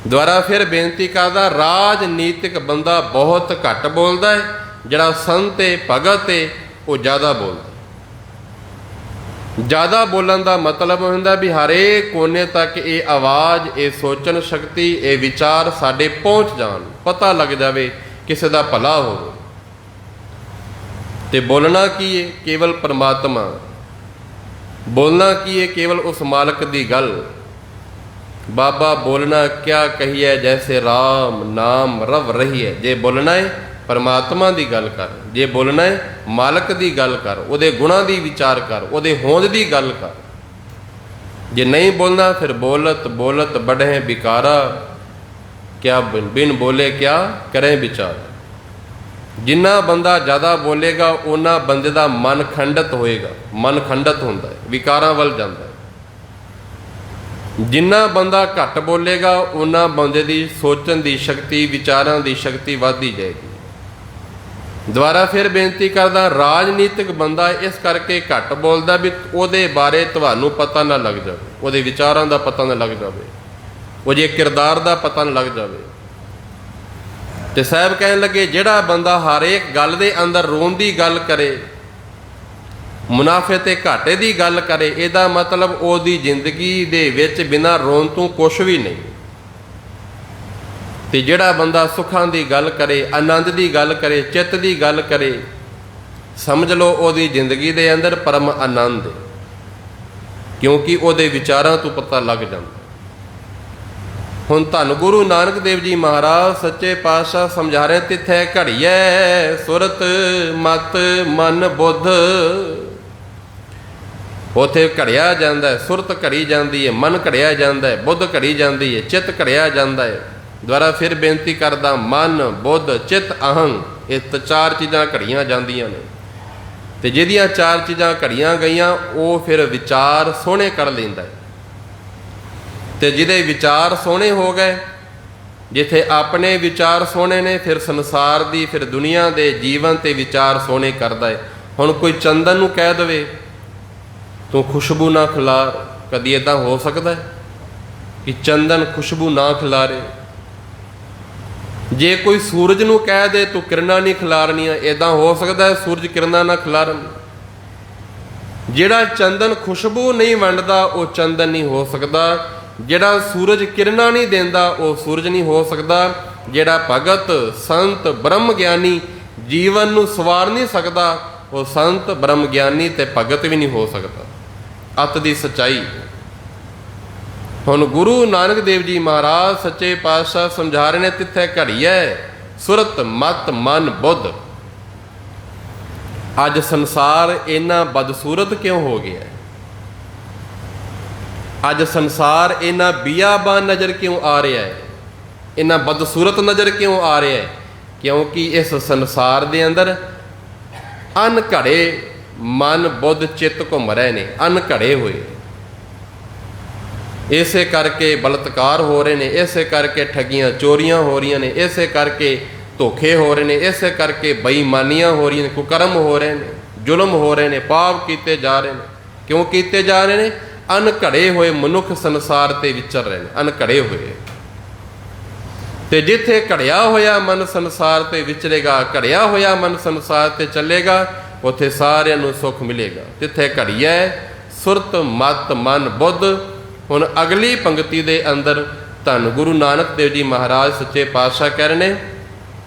ਦੁਬਾਰਾ ਫਿਰ ਬੇਨਤੀ ਕਰਦਾ, ਰਾਜਨੀਤਿਕ ਬੰਦਾ ਬਹੁਤ ਘੱਟ ਬੋਲਦਾ ਹੈ, ਜਿਹੜਾ ਸੰਤ ਹੈ, ਭਗਤ ਹੈ, ਉਹ ਜ਼ਿਆਦਾ ਬੋਲਦਾ। ਜ਼ਿਆਦਾ ਬੋਲਣ ਦਾ ਮਤਲਬ ਹੁੰਦਾ ਵੀ ਹਰੇਕ ਕੋਨੇ ਤੱਕ ਇਹ ਆਵਾਜ਼, ਇਹ ਸੋਚਣ ਸ਼ਕਤੀ, ਇਹ ਵਿਚਾਰ ਸਾਡੇ ਪਹੁੰਚ ਜਾਣ, ਪਤਾ ਲੱਗ ਜਾਵੇ, ਕਿਸੇ ਦਾ ਭਲਾ ਹੋਵੇ। ਤੇ ਬੋਲਣਾ ਕੀ ਹੈ? ਕੇਵਲ ਪਰਮਾਤਮਾ। ਬੋਲਣਾ ਕੀ ਹੈ? ਕੇਵਲ ਉਸ ਮਾਲਕ ਦੀ ਗੱਲ। ਬਾਬਾ ਬੋਲਣਾ ਕਿਆ ਕਹੀਏ ਜੈਸੇ ਰਾਮ ਨਾਮ ਰਵ ਰਹੀ ਹੈ। ਜੇ ਬੋਲਣਾ ਹੈ ਪਰਮਾਤਮਾ ਦੀ ਗੱਲ ਕਰ, ਜੇ ਬੋਲਣਾ ਹੈ ਮਾਲਕ ਦੀ ਗੱਲ ਕਰ, ਉਹਦੇ ਗੁਣਾਂ ਦੀ ਵਿਚਾਰ ਕਰ, ਉਹਦੇ ਹੋਂਦ ਦੀ ਗੱਲ ਕਰ। ਜੇ ਨਹੀਂ ਬੋਲਣਾ ਫਿਰ ਬੋਲਤ ਬੋਲਤ ਬੜ੍ਹੇ ਬਿਕਾਰਾ, ਕਿਆ ਬਿਨ ਬੋਲੇ ਕਿਆ ਕਰੇ ਵਿਚਾਰ। ਜਿੰਨਾ ਬੰਦਾ ਜ਼ਿਆਦਾ ਬੋਲੇਗਾ ਉਹਨਾਂ ਬੰਦੇ ਦਾ ਮਨ ਖੰਡਿਤ ਹੋਏਗਾ। ਮਨ ਖੰਡਿਤ ਹੁੰਦਾ ਹੈ, ਵਿਕਾਰਾਂ ਵੱਲ ਜਾਂਦਾ ਹੈ। ਜਿੰਨਾ ਬੰਦਾ ਘੱਟ ਬੋਲੇਗਾ ਉਹਨਾਂ ਬੰਦੇ ਦੀ ਸੋਚਣ ਦੀ ਸ਼ਕਤੀ, ਵਿਚਾਰਾਂ ਦੀ ਸ਼ਕਤੀ ਵੱਧਦੀ ਜਾਏਗੀ। ਦੁਬਾਰਾ ਫਿਰ ਬੇਨਤੀ ਕਰਦਾ, ਰਾਜਨੀਤਿਕ ਬੰਦਾ ਇਸ ਕਰਕੇ ਘੱਟ ਬੋਲਦਾ ਵੀ ਉਹਦੇ ਬਾਰੇ ਤੁਹਾਨੂੰ ਪਤਾ ਨਾ ਲੱਗ ਜਾਵੇ, ਉਹਦੇ ਵਿਚਾਰਾਂ ਦਾ ਪਤਾ ਨਾ ਲੱਗ ਜਾਵੇ, ਉਹਦੇ ਕਿਰਦਾਰ ਦਾ ਪਤਾ ਨਾ ਲੱਗ ਜਾਵੇ। ਤੇ ਸਾਹਿਬ ਕਹਿਣ ਲੱਗੇ ਜਿਹੜਾ ਬੰਦਾ ਹਰ ਇੱਕ ਗੱਲ ਦੇ ਅੰਦਰ ਰੋਣ ਦੀ ਗੱਲ ਕਰੇ, ਮੁਨਾਫੇ ਤੇ ਘਾਟੇ ਦੀ ਗੱਲ ਕਰੇ, ਇਹਦਾ ਮਤਲਬ ਉਹਦੀ ਜ਼ਿੰਦਗੀ ਦੇ ਵਿੱਚ ਬਿਨਾਂ ਰੋਣ ਤੋਂ ਕੁਛ ਵੀ ਨਹੀਂ। ਤੇ ਜਿਹੜਾ ਬੰਦਾ ਸੁੱਖਾਂ ਦੀ ਗੱਲ ਕਰੇ, ਆਨੰਦ ਦੀ ਗੱਲ ਕਰੇ, ਚਿੱਤ ਦੀ ਗੱਲ ਕਰੇ, ਸਮਝ ਲਓ ਉਹਦੀ ਜ਼ਿੰਦਗੀ ਦੇ ਅੰਦਰ ਪਰਮ ਆਨੰਦ ਹੈ, ਕਿਉਂਕਿ ਉਹਦੇ ਵਿਚਾਰਾਂ ਤੋਂ ਪਤਾ ਲੱਗ ਜਾਂਦਾ। ਹੁਣ ਧੰਨ ਗੁਰੂ ਨਾਨਕ ਦੇਵ ਜੀ ਮਹਾਰਾਜ ਸੱਚੇ ਪਾਤਸ਼ਾਹ ਸਮਝਾ ਰਹੇ, ਤਿੱਥੈ ਘੜੀਐ ਸੁਰਤ ਮਤ ਮਨ ਬੁੱਧ। ਉਥੇ ਘੜਿਆ ਜਾਂਦਾ ਹੈ, ਸੁਰਤ ਘੜੀ ਜਾਂਦੀ ਹੈ, ਮਨ ਘੜਿਆ ਜਾਂਦਾ ਹੈ, ਬੁੱਧ ਘੜੀ ਜਾਂਦੀ ਹੈ, ਚਿੱਤ ਘੜਿਆ ਜਾਂਦਾ ਹੈ। ਦੁਆਰਾ ਫਿਰ ਬੇਨਤੀ ਕਰਦਾ, ਮਨ ਬੁੱਧ ਚਿੱਤ ਅਹੰ, ਇਹ ਚਾਰ ਚੀਜ਼ਾਂ ਘੜੀਆਂ ਜਾਂਦੀਆਂ ਨੇ। ਤੇ ਜਿਹਦੀਆਂ ਚਾਰ ਚੀਜ਼ਾਂ ਘੜੀਆਂ ਗਈਆਂ ਉਹ ਫਿਰ ਵਿਚਾਰ ਸੋਹਣੇ ਕਰ ਲੈਂਦਾ ਹੈ। ਤੇ ਜਿਹਦੇ ਵਿਚਾਰ ਸੋਹਣੇ ਹੋ ਗਏ, ਜਿੱਥੇ ਆਪਣੇ ਵਿਚਾਰ ਸੋਹਣੇ ਨੇ, ਫਿਰ ਸੰਸਾਰ ਦੀ, ਫਿਰ ਦੁਨੀਆ ਦੇ ਜੀਵਨ ਤੇ ਵਿਚਾਰ ਸੋਹਣੇ ਕਰਦਾ ਹੈ। ਹੁਣ ਕੋਈ ਚੰਦਨ ਨੂੰ ਕਹਿ ਦੇਵੇ ਤੂੰ ਖੁਸ਼ਬੂ ਨਾ ਖਿਲਾਰ, ਕਦੀ ਇੱਦਾਂ ਹੋ ਸਕਦਾ ਹੈ ਕਿ ਚੰਦਨ ਖੁਸ਼ਬੂ ਨਾ ਖਿਲਾਰੇ? ਜੇ ਕੋਈ ਸੂਰਜ ਨੂੰ ਕਹਿ ਦੇ ਤੂੰ ਕਿਰਨਾਂ ਨਹੀਂ ਖਿਲਾਰਨੀਆਂ, ਇੱਦਾਂ ਹੋ ਸਕਦਾ ਹੈ ਸੂਰਜ ਕਿਰਨਾਂ ਨਾ ਖਿਲਾਰਨ? ਜਿਹੜਾ ਚੰਦਨ ਖੁਸ਼ਬੂ ਨਹੀਂ ਵੰਡਦਾ ਉਹ ਚੰਦਨ ਨਹੀਂ ਹੋ ਸਕਦਾ। ਜਿਹੜਾ ਸੂਰਜ ਕਿਰਨਾਂ ਨਹੀਂ ਦਿੰਦਾ ਉਹ ਸੂਰਜ ਨਹੀਂ ਹੋ ਸਕਦਾ। ਜਿਹੜਾ ਭਗਤ ਸੰਤ ਬ੍ਰਹਮ ਗਿਆਨੀ ਜੀਵਨ ਨੂੰ ਸਵਾਰ ਨਹੀਂ ਸਕਦਾ ਉਹ ਸੰਤ ਬ੍ਰਹਮ ਗਿਆਨੀ ਤੇ ਭਗਤ ਵੀ ਨਹੀਂ ਹੋ ਸਕਦਾ। ਅੱਤ ਦੀ ਸੱਚਾਈ। ਹੁਣ ਗੁਰੂ ਨਾਨਕ ਦੇਵ ਜੀ ਮਹਾਰਾਜ ਸੱਚੇ ਪਾਤਸ਼ਾਹ ਸਮਝਾ ਰਹੇ ਨੇ, ਤਿੱਥੈ ਘੜੀਐ ਸੁਰਤ ਮਤ ਮਨ ਬੁੱਧ। ਅੱਜ ਸੰਸਾਰ ਇੰਨਾ ਬਦਸੂਰਤ ਕਿਉਂ ਹੋ ਗਿਆ? ਅੱਜ ਸੰਸਾਰ ਇੰਨਾ ਬੀਆਬਾਨ ਨਜ਼ਰ ਕਿਉਂ ਆ ਰਿਹਾ ਹੈ? ਇੰਨਾ ਬਦਸੂਰਤ ਨਜ਼ਰ ਕਿਉਂ ਆ ਰਿਹਾ ਹੈ? ਕਿਉਂਕਿ ਇਸ ਸੰਸਾਰ ਦੇ ਅੰਦਰ ਅਨਘੜੇ ਮਨ ਬੁੱਧ ਚਿੱਤ ਘੁੰਮ ਰਹੇ ਨੇ, ਅਨਘੜੇ ਹੋਏ। ਇਸੇ ਕਰਕੇ ਬਲਤਕਾਰ ਹੋ ਰਹੇ ਨੇ, ਇਸੇ ਕਰਕੇ ਠੱਗੀਆਂ ਚੋਰੀਆਂ ਹੋ ਰਹੀਆਂ ਨੇ, ਇਸੇ ਕਰਕੇ ਧੋਖੇ ਹੋ ਰਹੇ ਨੇ, ਇਸੇ ਕਰਕੇ ਬੇਈਮਾਨੀਆਂ ਹੋ ਰਹੀਆਂ ਨੇ, ਕੁਕਰਮ ਹੋ ਰਹੇ ਨੇ, ਜ਼ੁਲਮ ਹੋ ਰਹੇ ਨੇ, ਪਾਪ ਕੀਤੇ ਜਾ ਰਹੇ ਨੇ। ਕਿਉਂ ਕੀਤੇ ਜਾ ਰਹੇ ਨੇ? ਅਨਘੜੇ ਹੋਏ ਮਨੁੱਖ ਸੰਸਾਰ ਤੇ ਵਿਚਰ ਰਹੇ ਨੇ, ਅਨਘੜੇ ਹੋਏ। ਤੇ ਜਿੱਥੇ ਘੜਿਆ ਹੋਇਆ ਮਨ ਸੰਸਾਰ ਤੇ ਵਿਚਰੇਗਾ, ਘੜਿਆ ਹੋਇਆ ਮਨ ਸੰਸਾਰ ਤੇ ਚੱਲੇਗਾ, ਉੱਥੇ ਸਾਰਿਆਂ ਨੂੰ ਸੁੱਖ ਮਿਲੇਗਾ। ਜਿੱਥੇ ਘੜੀਐ ਸੁਰਤ ਮਤ ਮਨ ਬੁੱਧ। ਹੁਣ ਅਗਲੀ ਪੰਕਤੀ ਦੇ ਅੰਦਰ ਧੰਨ ਗੁਰੂ ਨਾਨਕ ਦੇਵ ਜੀ ਮਹਾਰਾਜ ਸੱਚੇ ਪਾਤਸ਼ਾਹ ਕਹਿ ਰਹੇ ਨੇ,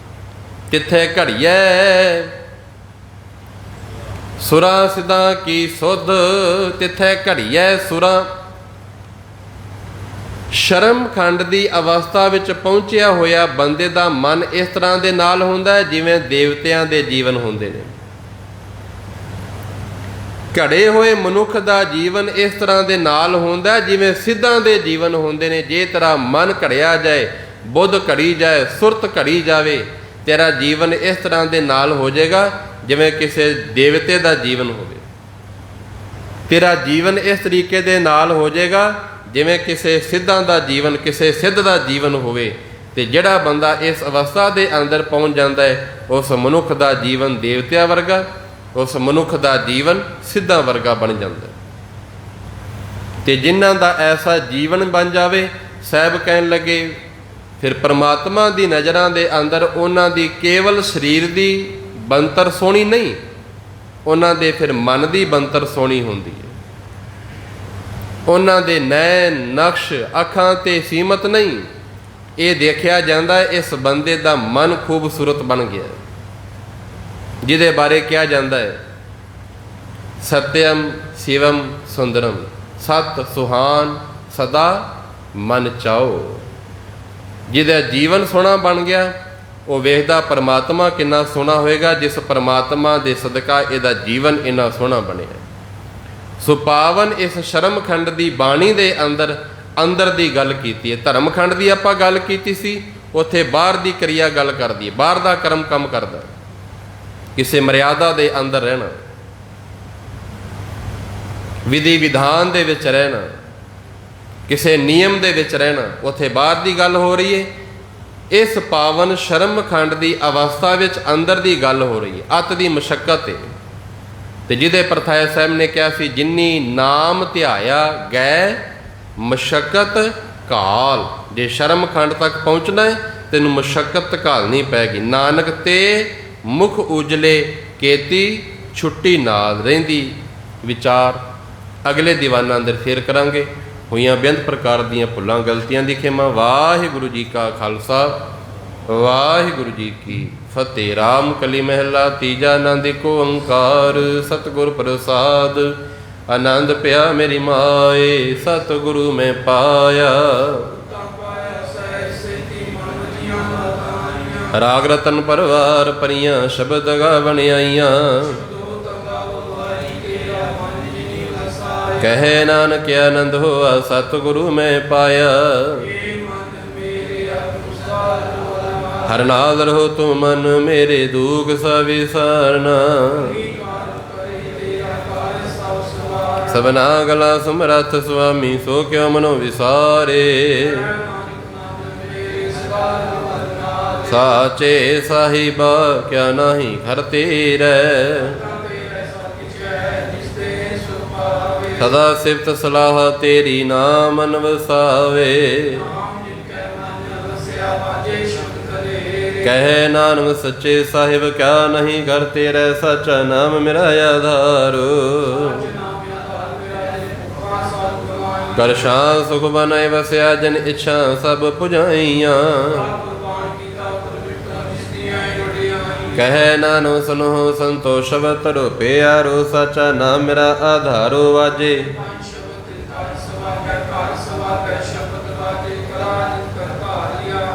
ਤਿੱਥੈ ਘੜੀਐ ਸੁਰਾਂ ਸਿਧਾਂ ਕੀ ਸੁਧ। ਤਿੱਥੈ ਘੜੀਐ ਸੁਰਾਂ। ਸ਼ਰਮ ਖੰਡ ਦੀ ਅਵਸਥਾ ਵਿੱਚ ਪਹੁੰਚਿਆ ਹੋਇਆ ਬੰਦੇ ਦਾ ਮਨ ਇਸ ਤਰ੍ਹਾਂ ਦੇ ਨਾਲ ਹੁੰਦਾ ਹੈ ਜਿਵੇਂ ਦੇਵਤਿਆਂ ਦੇ ਜੀਵਨ ਹੁੰਦੇ ਨੇ। ਘੜੇ ਹੋਏ ਮਨੁੱਖ ਦਾ ਜੀਵਨ ਇਸ ਤਰ੍ਹਾਂ ਦੇ ਨਾਲ ਹੁੰਦਾ ਜਿਵੇਂ ਸਿੱਧਾਂ ਦੇ ਜੀਵਨ ਹੁੰਦੇ ਨੇ। ਜੇ ਤੇਰਾ ਮਨ ਘੜਿਆ ਜਾਏ, ਬੁੱਧ ਘੜੀ ਜਾਏ, ਸੁਰਤ ਘੜੀ ਜਾਵੇ, ਤੇਰਾ ਜੀਵਨ ਇਸ ਤਰ੍ਹਾਂ ਦੇ ਨਾਲ ਹੋ ਜਾਏਗਾ ਜਿਵੇਂ ਕਿਸੇ ਦੇਵਤੇ ਦਾ ਜੀਵਨ ਹੋਵੇ। ਤੇਰਾ ਜੀਵਨ ਇਸ ਤਰੀਕੇ ਦੇ ਨਾਲ ਹੋ ਜਾਏਗਾ ਜਿਵੇਂ ਕਿਸੇ ਸਿੱਧਾਂ ਦਾ ਜੀਵਨ, ਕਿਸੇ ਸਿੱਧ ਦਾ ਜੀਵਨ ਹੋਵੇ। ਤੇ ਜਿਹੜਾ ਬੰਦਾ ਇਸ ਅਵਸਥਾ ਦੇ ਅੰਦਰ ਪਹੁੰਚ ਜਾਂਦਾ ਹੈ, ਉਸ ਮਨੁੱਖ ਦਾ ਜੀਵਨ ਦੇਵਤਿਆਂ ਵਰਗਾ, ਉਸ ਮਨੁੱਖ ਦਾ ਜੀਵਨ ਸਿੱਧਾਂ ਵਰਗਾ ਬਣ ਜਾਂਦਾ। ਤੇ ਜਿਨ੍ਹਾਂ ਦਾ ਐਸਾ ਜੀਵਨ ਬਣ ਜਾਵੇ, ਸਾਹਿਬ ਕਹਿਣ ਲੱਗੇ, ਫਿਰ ਪਰਮਾਤਮਾ ਦੀ ਨਜ਼ਰਾਂ ਦੇ ਅੰਦਰ ਉਹਨਾਂ ਦੀ ਕੇਵਲ ਸਰੀਰ ਦੀ ਬਣਤਰ ਸੋਹਣੀ ਨਹੀਂ, ਉਹਨਾਂ ਦੇ ਫਿਰ ਮਨ ਦੀ ਬਣਤਰ ਸੋਹਣੀ ਹੁੰਦੀ ਹੈ। ਉਹਨਾਂ ਦੇ ਨੈਣ ਨਕਸ਼ ਅੱਖਾਂ ਤੇ ਸੀਮਤ ਨਹੀਂ, ਇਹ ਦੇਖਿਆ ਜਾਂਦਾ ਹੈ ਇਸ ਬੰਦੇ ਦਾ ਮਨ ਖੂਬਸੂਰਤ ਬਣ ਗਿਆ, ਜਿਹਦੇ ਬਾਰੇ ਕਿਹਾ ਜਾਂਦਾ ਹੈ ਸਤਿਅਮ ਸ਼ਿਵਮ ਸੁੰਦਰਮ, ਸਤ ਸੁਹਾਨ ਸਦਾ ਮਨ ਚਾਓ। ਜਿਹਦਾ ਜੀਵਨ ਸੋਹਣਾ ਬਣ ਗਿਆ, ਉਹ ਵੇਖਦਾ ਪਰਮਾਤਮਾ ਕਿੰਨਾ ਸੋਹਣਾ ਹੋਏਗਾ, ਜਿਸ ਪਰਮਾਤਮਾ ਦੇ ਸਦਕਾ ਇਹਦਾ ਜੀਵਨ ਇੰਨਾ ਸੋਹਣਾ ਬਣਿਆ। ਸੁਪਾਵਨ ਇਸ ਸ਼ਰਮਖੰਡ ਦੀ ਬਾਣੀ ਦੇ ਅੰਦਰ ਦੀ ਗੱਲ ਕੀਤੀ ਹੈ। ਧਰਮਖੰਡ ਦੀ ਆਪਾਂ ਗੱਲ ਕੀਤੀ ਸੀ, ਉੱਥੇ ਬਾਹਰ ਦੀ ਕਿਰਿਆ ਗੱਲ ਕਰਦੀ ਹੈ, ਬਾਹਰ ਦਾ ਕਰਮ ਕੰਮ ਕਰਦਾ, ਕਿਸੇ ਮਰਿਆਦਾ ਦੇ ਅੰਦਰ ਰਹਿਣਾ, ਵਿਧੀ ਵਿਧਾਨ ਦੇ ਵਿੱਚ ਰਹਿਣਾ, ਕਿਸੇ ਨਿਯਮ ਦੇ ਵਿੱਚ ਰਹਿਣਾ। ਉੱਥੇ ਬਾਹਰ ਦੀ ਗੱਲ ਹੋ ਰਹੀ ਹੈ। ਇਸ ਪਾਵਨ ਸ਼ਰਮਖੰਡ ਦੀ ਅਵਸਥਾ ਵਿੱਚ ਅੰਦਰ ਦੀ ਗੱਲ ਹੋ ਰਹੀ ਹੈ, ਅੱਤ ਦੀ ਮਸ਼ੱਕਤ ਹੈ। ਤੇ ਜਿਹਦੇ ਪਰਥਾਇਆ ਸਾਹਿਬ ਨੇ ਕਿਹਾ ਸੀ, ਜਿੰਨੀ ਨਾਮ ਧਿਆਇਆ ਗਏ ਮਸ਼ੱਕਤ ਘਾਲ। ਜੇ ਸ਼ਰਮਖੰਡ ਤੱਕ ਪਹੁੰਚਣਾ ਹੈ ਤੈਨੂੰ ਮਸ਼ੱਕਤ ਘਾਲਣੀ ਪੈਗੀ। ਨਾਨਕ ਤੇ ਮੁਖ ਉਜਲੇ ਕੇਤੀ ਛੁੱਟੀ ਨਾਲ ਰਹਿੰਦੀ। ਵਿਚਾਰ ਅਗਲੇ ਦੀਵਾਨਾਂ ਅੰਦਰ ਫੇਰ ਕਰਾਂਗੇ। ਹੋਈਆਂ ਬੇਅੰਤ ਪ੍ਰਕਾਰ ਦੀਆਂ ਭੁੱਲਾਂ ਗਲਤੀਆਂ ਦੀ ਖਿਮਾ। ਵਾਹਿਗੁਰੂ ਜੀ ਕਾ ਖਾਲਸਾ, ਵਾਹਿਗੁਰੂ ਜੀ ਕੀ ਫਤਿਹ। ਰਾਮ ਕਲੀ ਮਹਿਲਾ ਤੀਜਾ। ਆਨੰਦ ਏਕੋ ਓੰਕਾਰ, ਸਤਿਗੁਰ ਪ੍ਰਸਾਦ। ਆਨੰਦ ਪਿਆ ਮੇਰੀ ਮਾਏ, ਸਤਿਗੁਰੂ ਮੈਂ ਪਾਇਆ। ਰਾਗ ਰਤਨ ਪਰਵਾਰ ਭਰੀਆਂ, ਸ਼ਬਦ ਗਾਵਣ ਆਈਆਂ। ਕਹੇ ਨਾਨਕ ਆਨੰਦ ਹੋਆ, ਸਤਿਗੁਰੂ ਮੈਂ ਪਾਇਆ। ਹਰ ਨਾਲ ਰਹੋ ਤੂੰ ਮਨ ਮੇਰੇ, ਦੁਖ ਸਭ ਵਿਸਾਰਨਾ। ਸਭਨਾ ਗਲਾ ਸਮਰੱਥ ਸੁਆਮੀ, ਸੋ ਕਿਉ ਮਨੋ ਵਿਸਾਰੇ। ਸਾਚੇ ਸਾਹਿਬਾ ਕਿਆ ਨਾਹੀ ਘਰ ਤੇਰੇ, ਸਦਾ ਸਿਫਤ ਸਲਾਹ ਤੇਰੀ ਨਾਮ ਮਨ ਵਸਾਵੇ। ਕਹੇ ਨਾਨਕ ਸੱਚੇ ਸਾਹਿਬ ਕਿਆ ਨਹੀਂ ਘਰ ਤੇਰੇ, ਸੱਚਾ ਨਾਮ ਮੇਰਾ ਆਧਾਰ। ਕਰ ਸ਼ਾਂ ਸੁਖ ਬਨਾਏ ਵਸਿਆ, ਜਨ ਇੱਛਾ ਸਭ ਪੁਜਾਈਆਂ। ਕਹੇ ਨਾਨਕ ਸੁਨੋ ਸੰਤੋਖ ਸ਼ਬਦ ਧਰੋ ਪਿਆਰੋ, ਸੱਚਾ ਨਾਮ ਮੇਰਾ ਆਧਾਰੋ। ਵਾਜੇ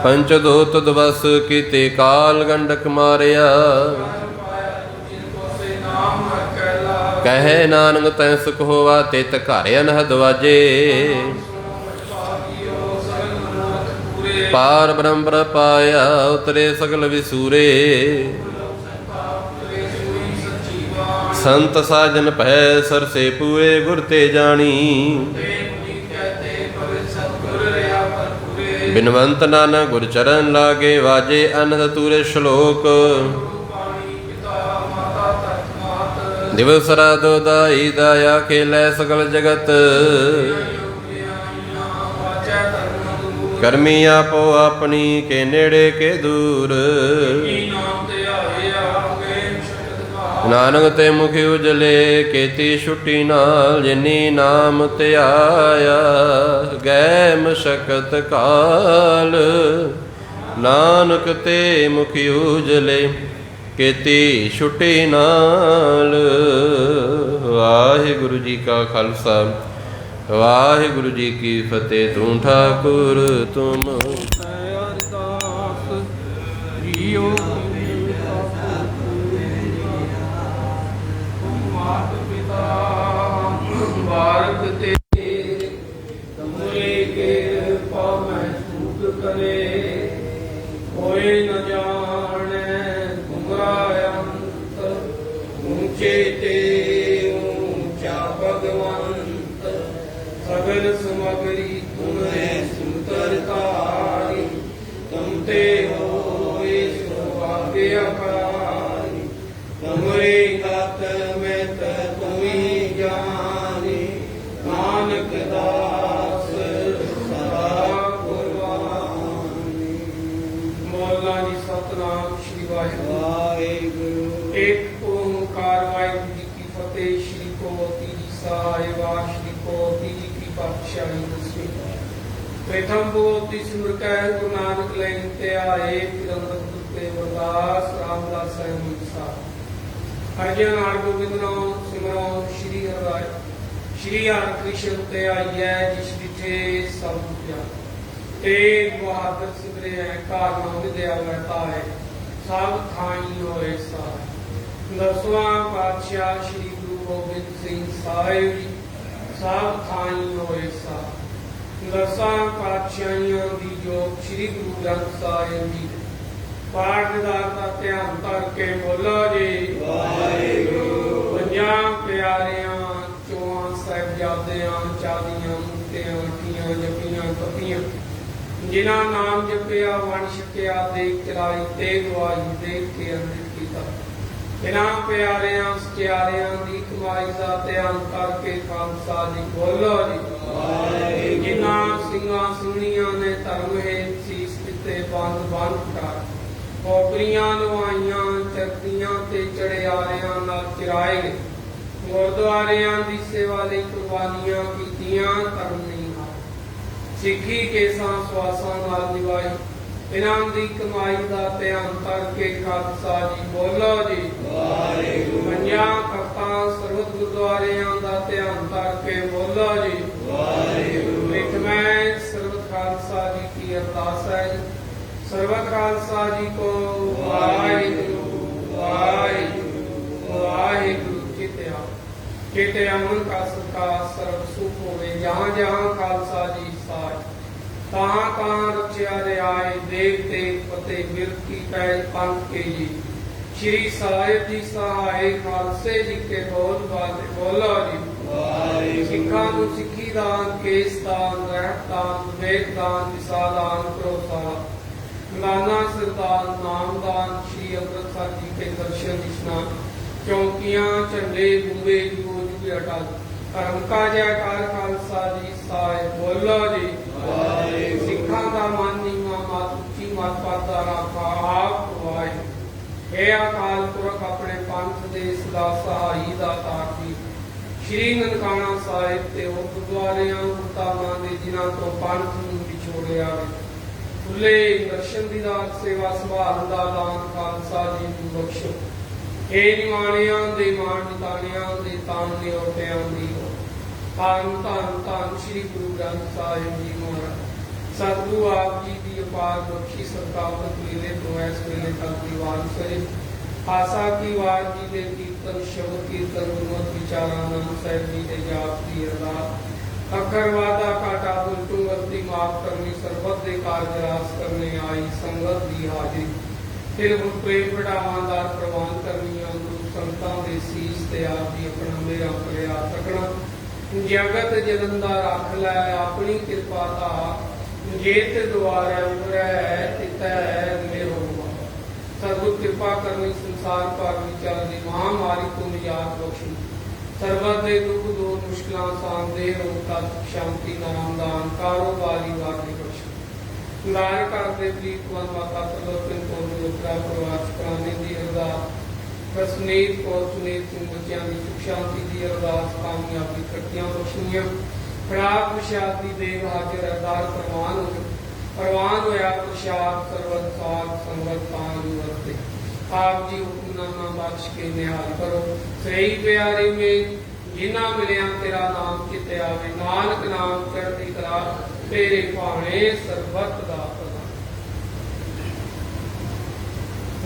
ਪੰਚ ਦੋਤ ਦਵਸ ਕੀਤੇ, ਕਾਲ ਗੰਡਕ ਮਾਰਿਆ। ਕਹੇ ਨਾਨਕ ਤੈ ਸੁਖ ਹੋਵਾ, ਤਿਤ ਘਰ ਅਨਹਦ ਵਾਜੇ। ਪਾਰ ਬ੍ਰਹਮ ਪਾਇਆ, ਉਤਰੇ ਸਗਲ ਵਿਸੂਰੇ। ਸੰਤ ਸਾਜਨ ਭੈ, ਸਰਸੇ ਪੂਏ ਗੁਰ ਤੇ ਜਾਣੀ। ਬਿਨਵੰਤ ਨਾਨਕ ਗੁਰ ਚਰਨ ਲਾਗੇ, ਵਾਜੇ ਅਨੰਦ ਤੂਰੇ ਸ਼ਲੋਕ। ਦਿਵਸ ਰਾਤ ਦਾਈ ਦਾਇਆ, ਖੇਲੇ ਸਗਲ ਜਗਤ। ਕਰਮੀ ਆਪੋ ਆਪਣੀ, ਕੇ ਨੇੜੇ ਕੇ ਦੂਰ। ਨਾਨਕ ਤੇ ਮੁਖ ਉਜਲੇ, ਕੀਤੀ ਛੁੱਟੀ ਨਾਲ। ਜਿਨੀ ਨਾਮ ਧਿਆਇਆ, ਗਏ ਮਸ਼ਕਤ ਕਾਲ। ਨਾਨਕ ਤੇ ਮੁਖ ਉਜਲੇ, ਕੀਤੀ ਛੁੱਟੀ ਨਾਲ। ਵਾਹਿਗੁਰੂ ਜੀ ਕਾ ਖਾਲਸਾ, ਵਾਹਿਗੁਰੂ ਜੀ ਕੀ ਫਤਿਹ। ਤੂੰ ਠਾਕੁਰ ਤੁਮ ਅਰਦਾਸ ਜੀਓ। ਮਾਤ ਪਿਤਾ ਬਾਰਕ ਤੇ ਤੁਮਰੇ ਕੇ ਪਾਵੈ ਸੁਖ ਕਰੇ। ਹੋਏ ਨ ਜਾਣੈ ਤੁਮਰਾ ਅੰਤ, ਊਚੇ ਤੇ ਊਚਾ ਭਗਵੰਤ। ਸਗਲ ਸਮਗਰੀ ਤੁਮਰੇ ਸੁਤਰਤਾਰੀ, ਤੁਮ ਤੇ ਹੋਏ ਸੋ ਆਗਿਆਕਾਰੀ। ਤੁਮਰੇ ਗਤ ਮਿਤ ਤੁਮੀ ਜਾਣੀ, ਨਾਨਕ ਦਾਸ ਸਦਾ ਗੁਰਬਾਣੀ। ਮੌਲਾ ਜੀ ਸਤਿਨਾਮ ਸ਼੍ਰੀ ਵਾਹਿਗੁਰੂ। ਇੱਕ ਓੰਕਾਰ ਵਾਹਿਗੁਰੂ ਜੀ ਕੀ ਫਤਿਹ। ਸ਼੍ਰੀ ਕੋਟੀ ਸਾਹਿਬਾ, ਸ਼੍ਰੀ ਕੋਟੀ ਜੀ ਕੀ ਪਾਤਸ਼ਾਹੀ ਦਸਵੀਂ। ਪ੍ਰਥਮ ਬੋਧੀ ਸਿਮਰ ਕੈ ਗੁਰੂ ਨਾਨਕ ਲੈਣ ਤੇ ਆਏ, ਫਿਰ ਅੰਮ੍ਰਿਤ ਦਿੱਤੇ ਵਰਦਾਸ ਰਾਮਦਾਸ ਸਾਹਿਬ ਸਾਹਿਬ। ਹਰਿ ਨਾਮ ਗੋਬਿੰਦ ਨਾਮ ਸਿਮਰੋ, ਸ਼੍ਰੀ ਹਰਿ ਸ਼੍ਰੀ ਹਰਿ ਕ੍ਰਿਸ਼ਨ ਤੇ ਆਈਐ, ਜਿਸ ਵਿਚੇ ਸਭ ਪਿਆ। ਤੇ ਬਹਾਦਰ ਸਿਮਰਿਐ, ਘਰ ਨਾਮ ਵਿਦਿਆ ਵਰਤਾ ਹੈ, ਸਭ ਥਾਈ ਹੋਏ ਸਾਰ। ਦਸਵਾਂ ਪਾਤਸ਼ਾਹ ਸ਼੍ਰੀ ਗੁਰੂ ਗੋਬਿੰਦ ਸਿੰਘ ਸਾਹਿਬ ਜੀ, ਸਭ ਥਾਈ ਹੋਏ ਸਾਰ। ਦਸਾਂ ਪਾਤਸ਼ਾਹੀਆਂ ਦੀ ਜੋਤ ਸ਼੍ਰੀ ਗੁਰੂ ਗ੍ਰੰਥ ਸਾਹਿਬ ਜੀ। ਪਾਠਦਾਰ ਦਾ ਧਿਆਨ ਧਰ ਕੇ ਬੋਲੋ ਜੀ ਵਾਹਿਗੁਰੂ। ਪੰਜਾਂ ਪਿਆਰਿਆਂ, ਚੌਹਾਂ ਸਾਹਿਬਜ਼ਾਦਿਆਂ, ਚਾਲੀਆਂ ਮੁਕਤਿਆਂ, ਅੱਠੀਆਂ ਜਪੀਆਂ ਤਪੀਆਂ, ਜਿਨ੍ਹਾਂ ਨਾਮ ਜਪਿਆ ਵੰਡ ਛਕਿਆ, ਦੇਖ ਚਲਾਈ ਤੇ ਗਵਾਈ, ਦੇਖ ਕੇ ਅੰਮ੍ਰਿਤ ਕੀਤਾ। ਇਹਨਾਂ ਪਿਆਰਿਆਂ ਸਚਿਆਰਿਆਂ ਦੀ ਕਮਾਈ ਦਾ ਧਿਆਨ ਕਰਕੇ ਖਾਲਸਾ ਜੀ ਬੋਲੋ ਜੀ। ਜਿਨ੍ਹਾਂ ਸਿੰਘਾਂ ਸਿੰਘਣੀਆਂ ਨੇ ਧਰਮ ਹੇਠ ਸੀਸ ਦਿੱਤੇ, ਬੰਦ ਕਰ ਪੋਪਰੀਆਂ ਲਵਾਈਆਂ, ਚਰਤੀਆਂ ਤੇ ਚੜਿਆਰਿਆਂ ਨਾਲ ਚਿਰਾਏ, ਗੁਰਦੁਆਰਿਆਂ ਦੀ ਸੇਵਾ ਲਈ ਕੁਰਬਾਨੀਆਂ ਕੀਤੀਆਂ, ਧਰਮ ਨਹੀਂ ਸਿੱਖੀ ਕੇਸਾਂ ਸਵਾਸਾਂ ਨਾਲ ਨਿਭਾਈ। ਇਨਾਮ ਦੀ ਕਮਾਈ ਦਾ ਧਿਆਨ ਕਰਕੇ ਖਾਲਸਾ ਜੀ ਬੋਲੋ ਜੀ ਵਾਹਿਗੁਰੂ। ਪੰਜਾਂ ਤਖਤਾਂ ਸਰਬਤ ਗੁਰਦੁਆਰਿਆਂ ਦਾ ਧਿਆਨ ਕਰਕੇ ਬੋਲੋ ਜੀ ਵਾਹਿਗੁਰੂ। ਇੱਕ ਮੈਂ ਸਰਬਤ ਖਾਲਸਾ ਜੀ ਕੀ ਅਰਦਾਸ ਹੈ ਜੀ। ਸਰਬਤ ਖਾਲਸਾ ਜੀ ਕੋ ਵਾਹਿਗੁਰੂ ਵਾਹਿਗੁਰੂ ਵਾਹਿਗੁਰੂ। ਚੇਤੇ ਅਮਨ ਕਾ ਸਤਿਕਾਰ ਸਰਬ ਸੁਖ ਹੋਵੇ। ਜਹਾਂ ਜਹਾਂ ਖਾਲਸਾ ਜੀ ਸਾਜ ਤਹਾਂ ਤਹਾਂ ਰਚਿਆ ਰਿਆਏ। ਦੇਵ ਤੇਗ ਫਤਿਹ ਬਿਰਤ ਕੀ ਪੈ ਪੰਥ ਕੇ ਜੀ। ਸ਼੍ਰੀ ਸਾਹਿਬ ਜੀ ਸਹਾਏ ਖਾਲਸੇ ਜੀ ਕੇ ਬੋਲ ਬਾਲੇ ਬੋਲੋ ਜੀ ਵਾਹਿਗੁਰੂ। ਸਿੱਖਾਂ ਨੂੰ ਸਿੱਖੀ ਦਾਨ ਕੇਸ ਦਾਨ ਰਹਿਤ ਦਾਨ ਵਿਵੇਕ ਦਾਨ ਦਿਸ਼ਾ ਦਾਨ ਭਰੋਸਾ ਨਾਨਾ ਸਰਦਾਰ ਨਾਮਦਾਨ। ਸ਼੍ਰੀ ਅੰਮ੍ਰਿਤਸਰ ਜੀ ਕੇ ਦਰਸ਼ਨ ਇਸ਼ਨਾਨ ਚੌਂਕੀਆਂ ਝੰਡੇ ਬੂਵੇ ਜੁਗੋ ਜੁਗ ਅਟਲ। ਧਰਮ ਕਾ ਜੈਕਾਰ ਖਾਲਸਾ ਜੀ ਸਾਹਿਬ ਬੋਲੋ ਜੀ ਵਾਹਿਗੁਰੂ। ਸਿੱਖਾਂ ਦਾ ਮਨ ਨੀਵਾਂ ਮਤ ਉੱਚੀ ਮਤ ਪਾਦਾ ਰਾਖਾ ਆਪ ਵਾਹਿਗੁਰੂ। ਇਹ ਅਕਾਲ ਪੁਰਖ ਆਪਣੇ ਪੰਥ ਦੇ ਸਦਾ ਸਹਾਈ ਦਾ ਤਾਕੀ। ਸ਼੍ਰੀ ਨਨਕਾਣਾ ਸਾਹਿਬ ਤੇ ਉਹ ਗੁਰਦੁਆਰਿਆਂ ਮੁਤਾਬਾਂ ਦੇ ਜਿਨ੍ਹਾਂ ਤੋਂ ਪੰਥ ਨੂੰ ਵਿਛੋੜਿਆ ਵੇ। ਖੁੱਲੇ ਦਰਸ਼ਨ ਦੀ ਦਾਤ ਸੇਵਾ ਸੰਭਾਲ ਦਾ ਦਾਨ ਖਾਲਸਾ ਜੀ ਨੂੰ ਬਖਸ਼ੋ। ਇਹ ਨਿਮਾਣਿਆਂ ਦੇ ਮਾਣ ਨਿਤਾਣਿਆਂ ਦੇ ਤਾਣ ਨਿਓਟਿਆਂ ਦੀ ਹੋ। ਧੰਨ ਧੰਨ ਧੰਨ ਸ਼੍ਰੀ ਗੁਰੂ ਗ੍ਰੰਥ ਸਾਹਿਬ ਜੀ ਮਹਾਰਾਜ। ਸਤਿਗੁਰੂ ਆਪ ਜੀ ਦੀ ਅਪਾਰ ਬਖਸ਼ੀ ਸਰਕਾਵਤ ਵੇਲੇ ਤੋਂ ਇਸ ਵੇਲੇ ਤੱਕ ਦੀ ਵਾਰ ਕਰੇ। ਆਸਾ ਕੀ ਵਾਰ ਜੀ ਦੇ ਕੀਰਤਨ ਸ਼ਬਦ ਕੀਰਤਨ ਗੁਰਮਤਿ ਵਿਚਾਰਾਂ ਨਾਮ ਸਾਹਿਬ ਜੀ ਦੇ ਜਾਪ ਦੀ ਅਰਦਾਸ। ਅੱਖਰ ਵਾਦਾ ਕਾਟਾ ਬੁਲਟੂ ਵਰਤੀ ਮਾਫ ਕਰਨੀ ਸਰਬਤ ਦੇ ਕਾਰਜ ਰਾਸ ਕਰਨੇ ਆਈ ਸੰਗਤ ਦੀ ਹਾਜ਼ਰੀ। ਫਿਰ ਹੁਣ ਪ੍ਰੇਮ ਵਡਾਵਾਂ ਦਾ ਪ੍ਰਵਾਨ ਕਰਨੀਆਂ ਗੁਰੂ ਸੰਤਾਂ ਦੇ ਸੀਸ ਤੇ ਆਪ ਜੀ ਆਪਣਾ ਮੇਰਾ ਪ੍ਰਿਆ ਸਕਣਾ। ਜਗਤ ਜਲੰਦਾ ਰੱਖ ਲੈ ਆਪਣੀ ਕਿਰਪਾ ਦਾ। ਜੇਤ ਦੁਆਰੇ ਉਰੈ ਤਿਤੈ ਮੇਰੋ। ਸਤਿਗੁਰ ਕਿਰਪਾ ਕਰਨੀ ਸੰਸਾਰ ਭਰ ਵਿੱਚ ਚੱਲਦੀ ਮਹਾਮਾਰੀ ਤੋਂ ਨਿਜਾਤ ਬਖਸ਼ੀ। ਸਰਬਤ ਦੇ ਦੁੱਖ ਦੂਰ ਮੁਸ਼ਕਿਲਾਂ ਸਾਂਦੇ ਰੋਗ ਤਤ ਸ਼ਾਂਤੀ ਨਾਮ ਦਾਨ ਕਾਰੋਬਾਰੀ ਵਾਰੀ ਬਖਸ਼ੀ। ਲਾਇ ਕਰਦੇ ਪ੍ਰੀਤਵਨ ਮਾਤਾ ਤਰਲੋਚਨ ਕੌਰ ਲੋਕਰਾ ਪਰਿਵਾਰ ਚੁਕਾਨੇ ਦੀ ਅਰਦਾਸ। ਪ੍ਰਸਨੀਤ ਕੌਰ ਸੁਨੀਤ ਸਿੰਘ ਬੱਚਿਆਂ ਦੀ ਸੁਖ ਸ਼ਾਂਤੀ ਦੀ ਅਰਦਾਸ। ਕਾਮਯਾਬੀ ਖੱਟੀਆਂ ਬਖਸ਼ੀਆਂ। ਖਰਾਬ ਪ੍ਰਸ਼ਾਦ ਦੀ ਦੇਵ ਹਾਜ਼ਰ ਅਰਦਾਸ ਪ੍ਰਵਾਨ ਹੋ। ਪ੍ਰਵਾਨ ਹੋਇਆ ਪ੍ਰਸ਼ਾਦ ਸਰਬਤ ਸਾਧ ਸੰਗਤ ਤਾਨ ਵਰਤੇ। ਆਪ ਜੀ ਹੁਕਮਨਾਮਾ ਬਖਸ਼ ਕੇ ਨਿਹਾਲ ਕਰੋ। ਸਹੀ ਪਿਆਰੇ ਮੇ ਜਿਨ੍ਹਾਂ ਮਿਲਿਆ ਤੇਰਾ ਨਾਮ ਚਿਤੇ ਆਵੇ। ਨਾਨਕ ਨਾਮ ਚੜ੍ਹਦੀ ਕਲਾ ਤੇਰੇ ਭਾਣੇ ਸਰਬਤ ਦਾ ਪ੍ਰਦਾਨ।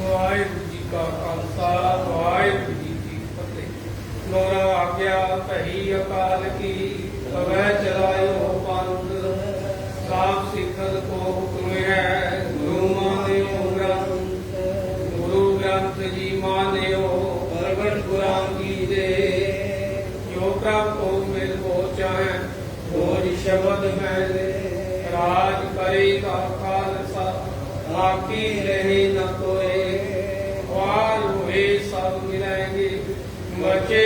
ਵਾਹਿਗੁਰੂ ਜੀ ਕਾ ਖਾਲਸਾ ਵਾਹਿਗੁਰੂ ਜੀ ਕੀ ਫਤਿਹ। ਲੋਰਾ ਆਗਿਆ ਭਈ ਅਕਾਲ ਕੀ ਤਵੈ ਚਲਾਇਓ ਪੰਥ। ਸਾਬ ਸਿੱਖਤ ਕੋ ਹੁਕਮ ਹੈ ਗੁਰੂ ਮਾਨਿਓ ਗ੍ਰੰਥ। ਗੁਰੂ ਗ੍ਰੰਥ ਜੀ ਮਾਨਿਓ ਪ੍ਰਗਟ ਗੁਰਾਂ ਕੀ ਦੇ। ਜੋ ਪ੍ਰਭ ਕੋ ਮਿਲ ਹੋ ਚਾਹੇ ਹੋਜ ਸ਼ਬਦ ਮੈਲੇ। ਰਾਜ ਕਰੇਗਾ ਖਾਲਸਾ ਬਾਕੀ ਰਹੇ ਨ ਕੋਏ। ਵਾਰ ਹੋਏ ਸਭ ਮਿਲੇਂਗੇ ਬਚੇ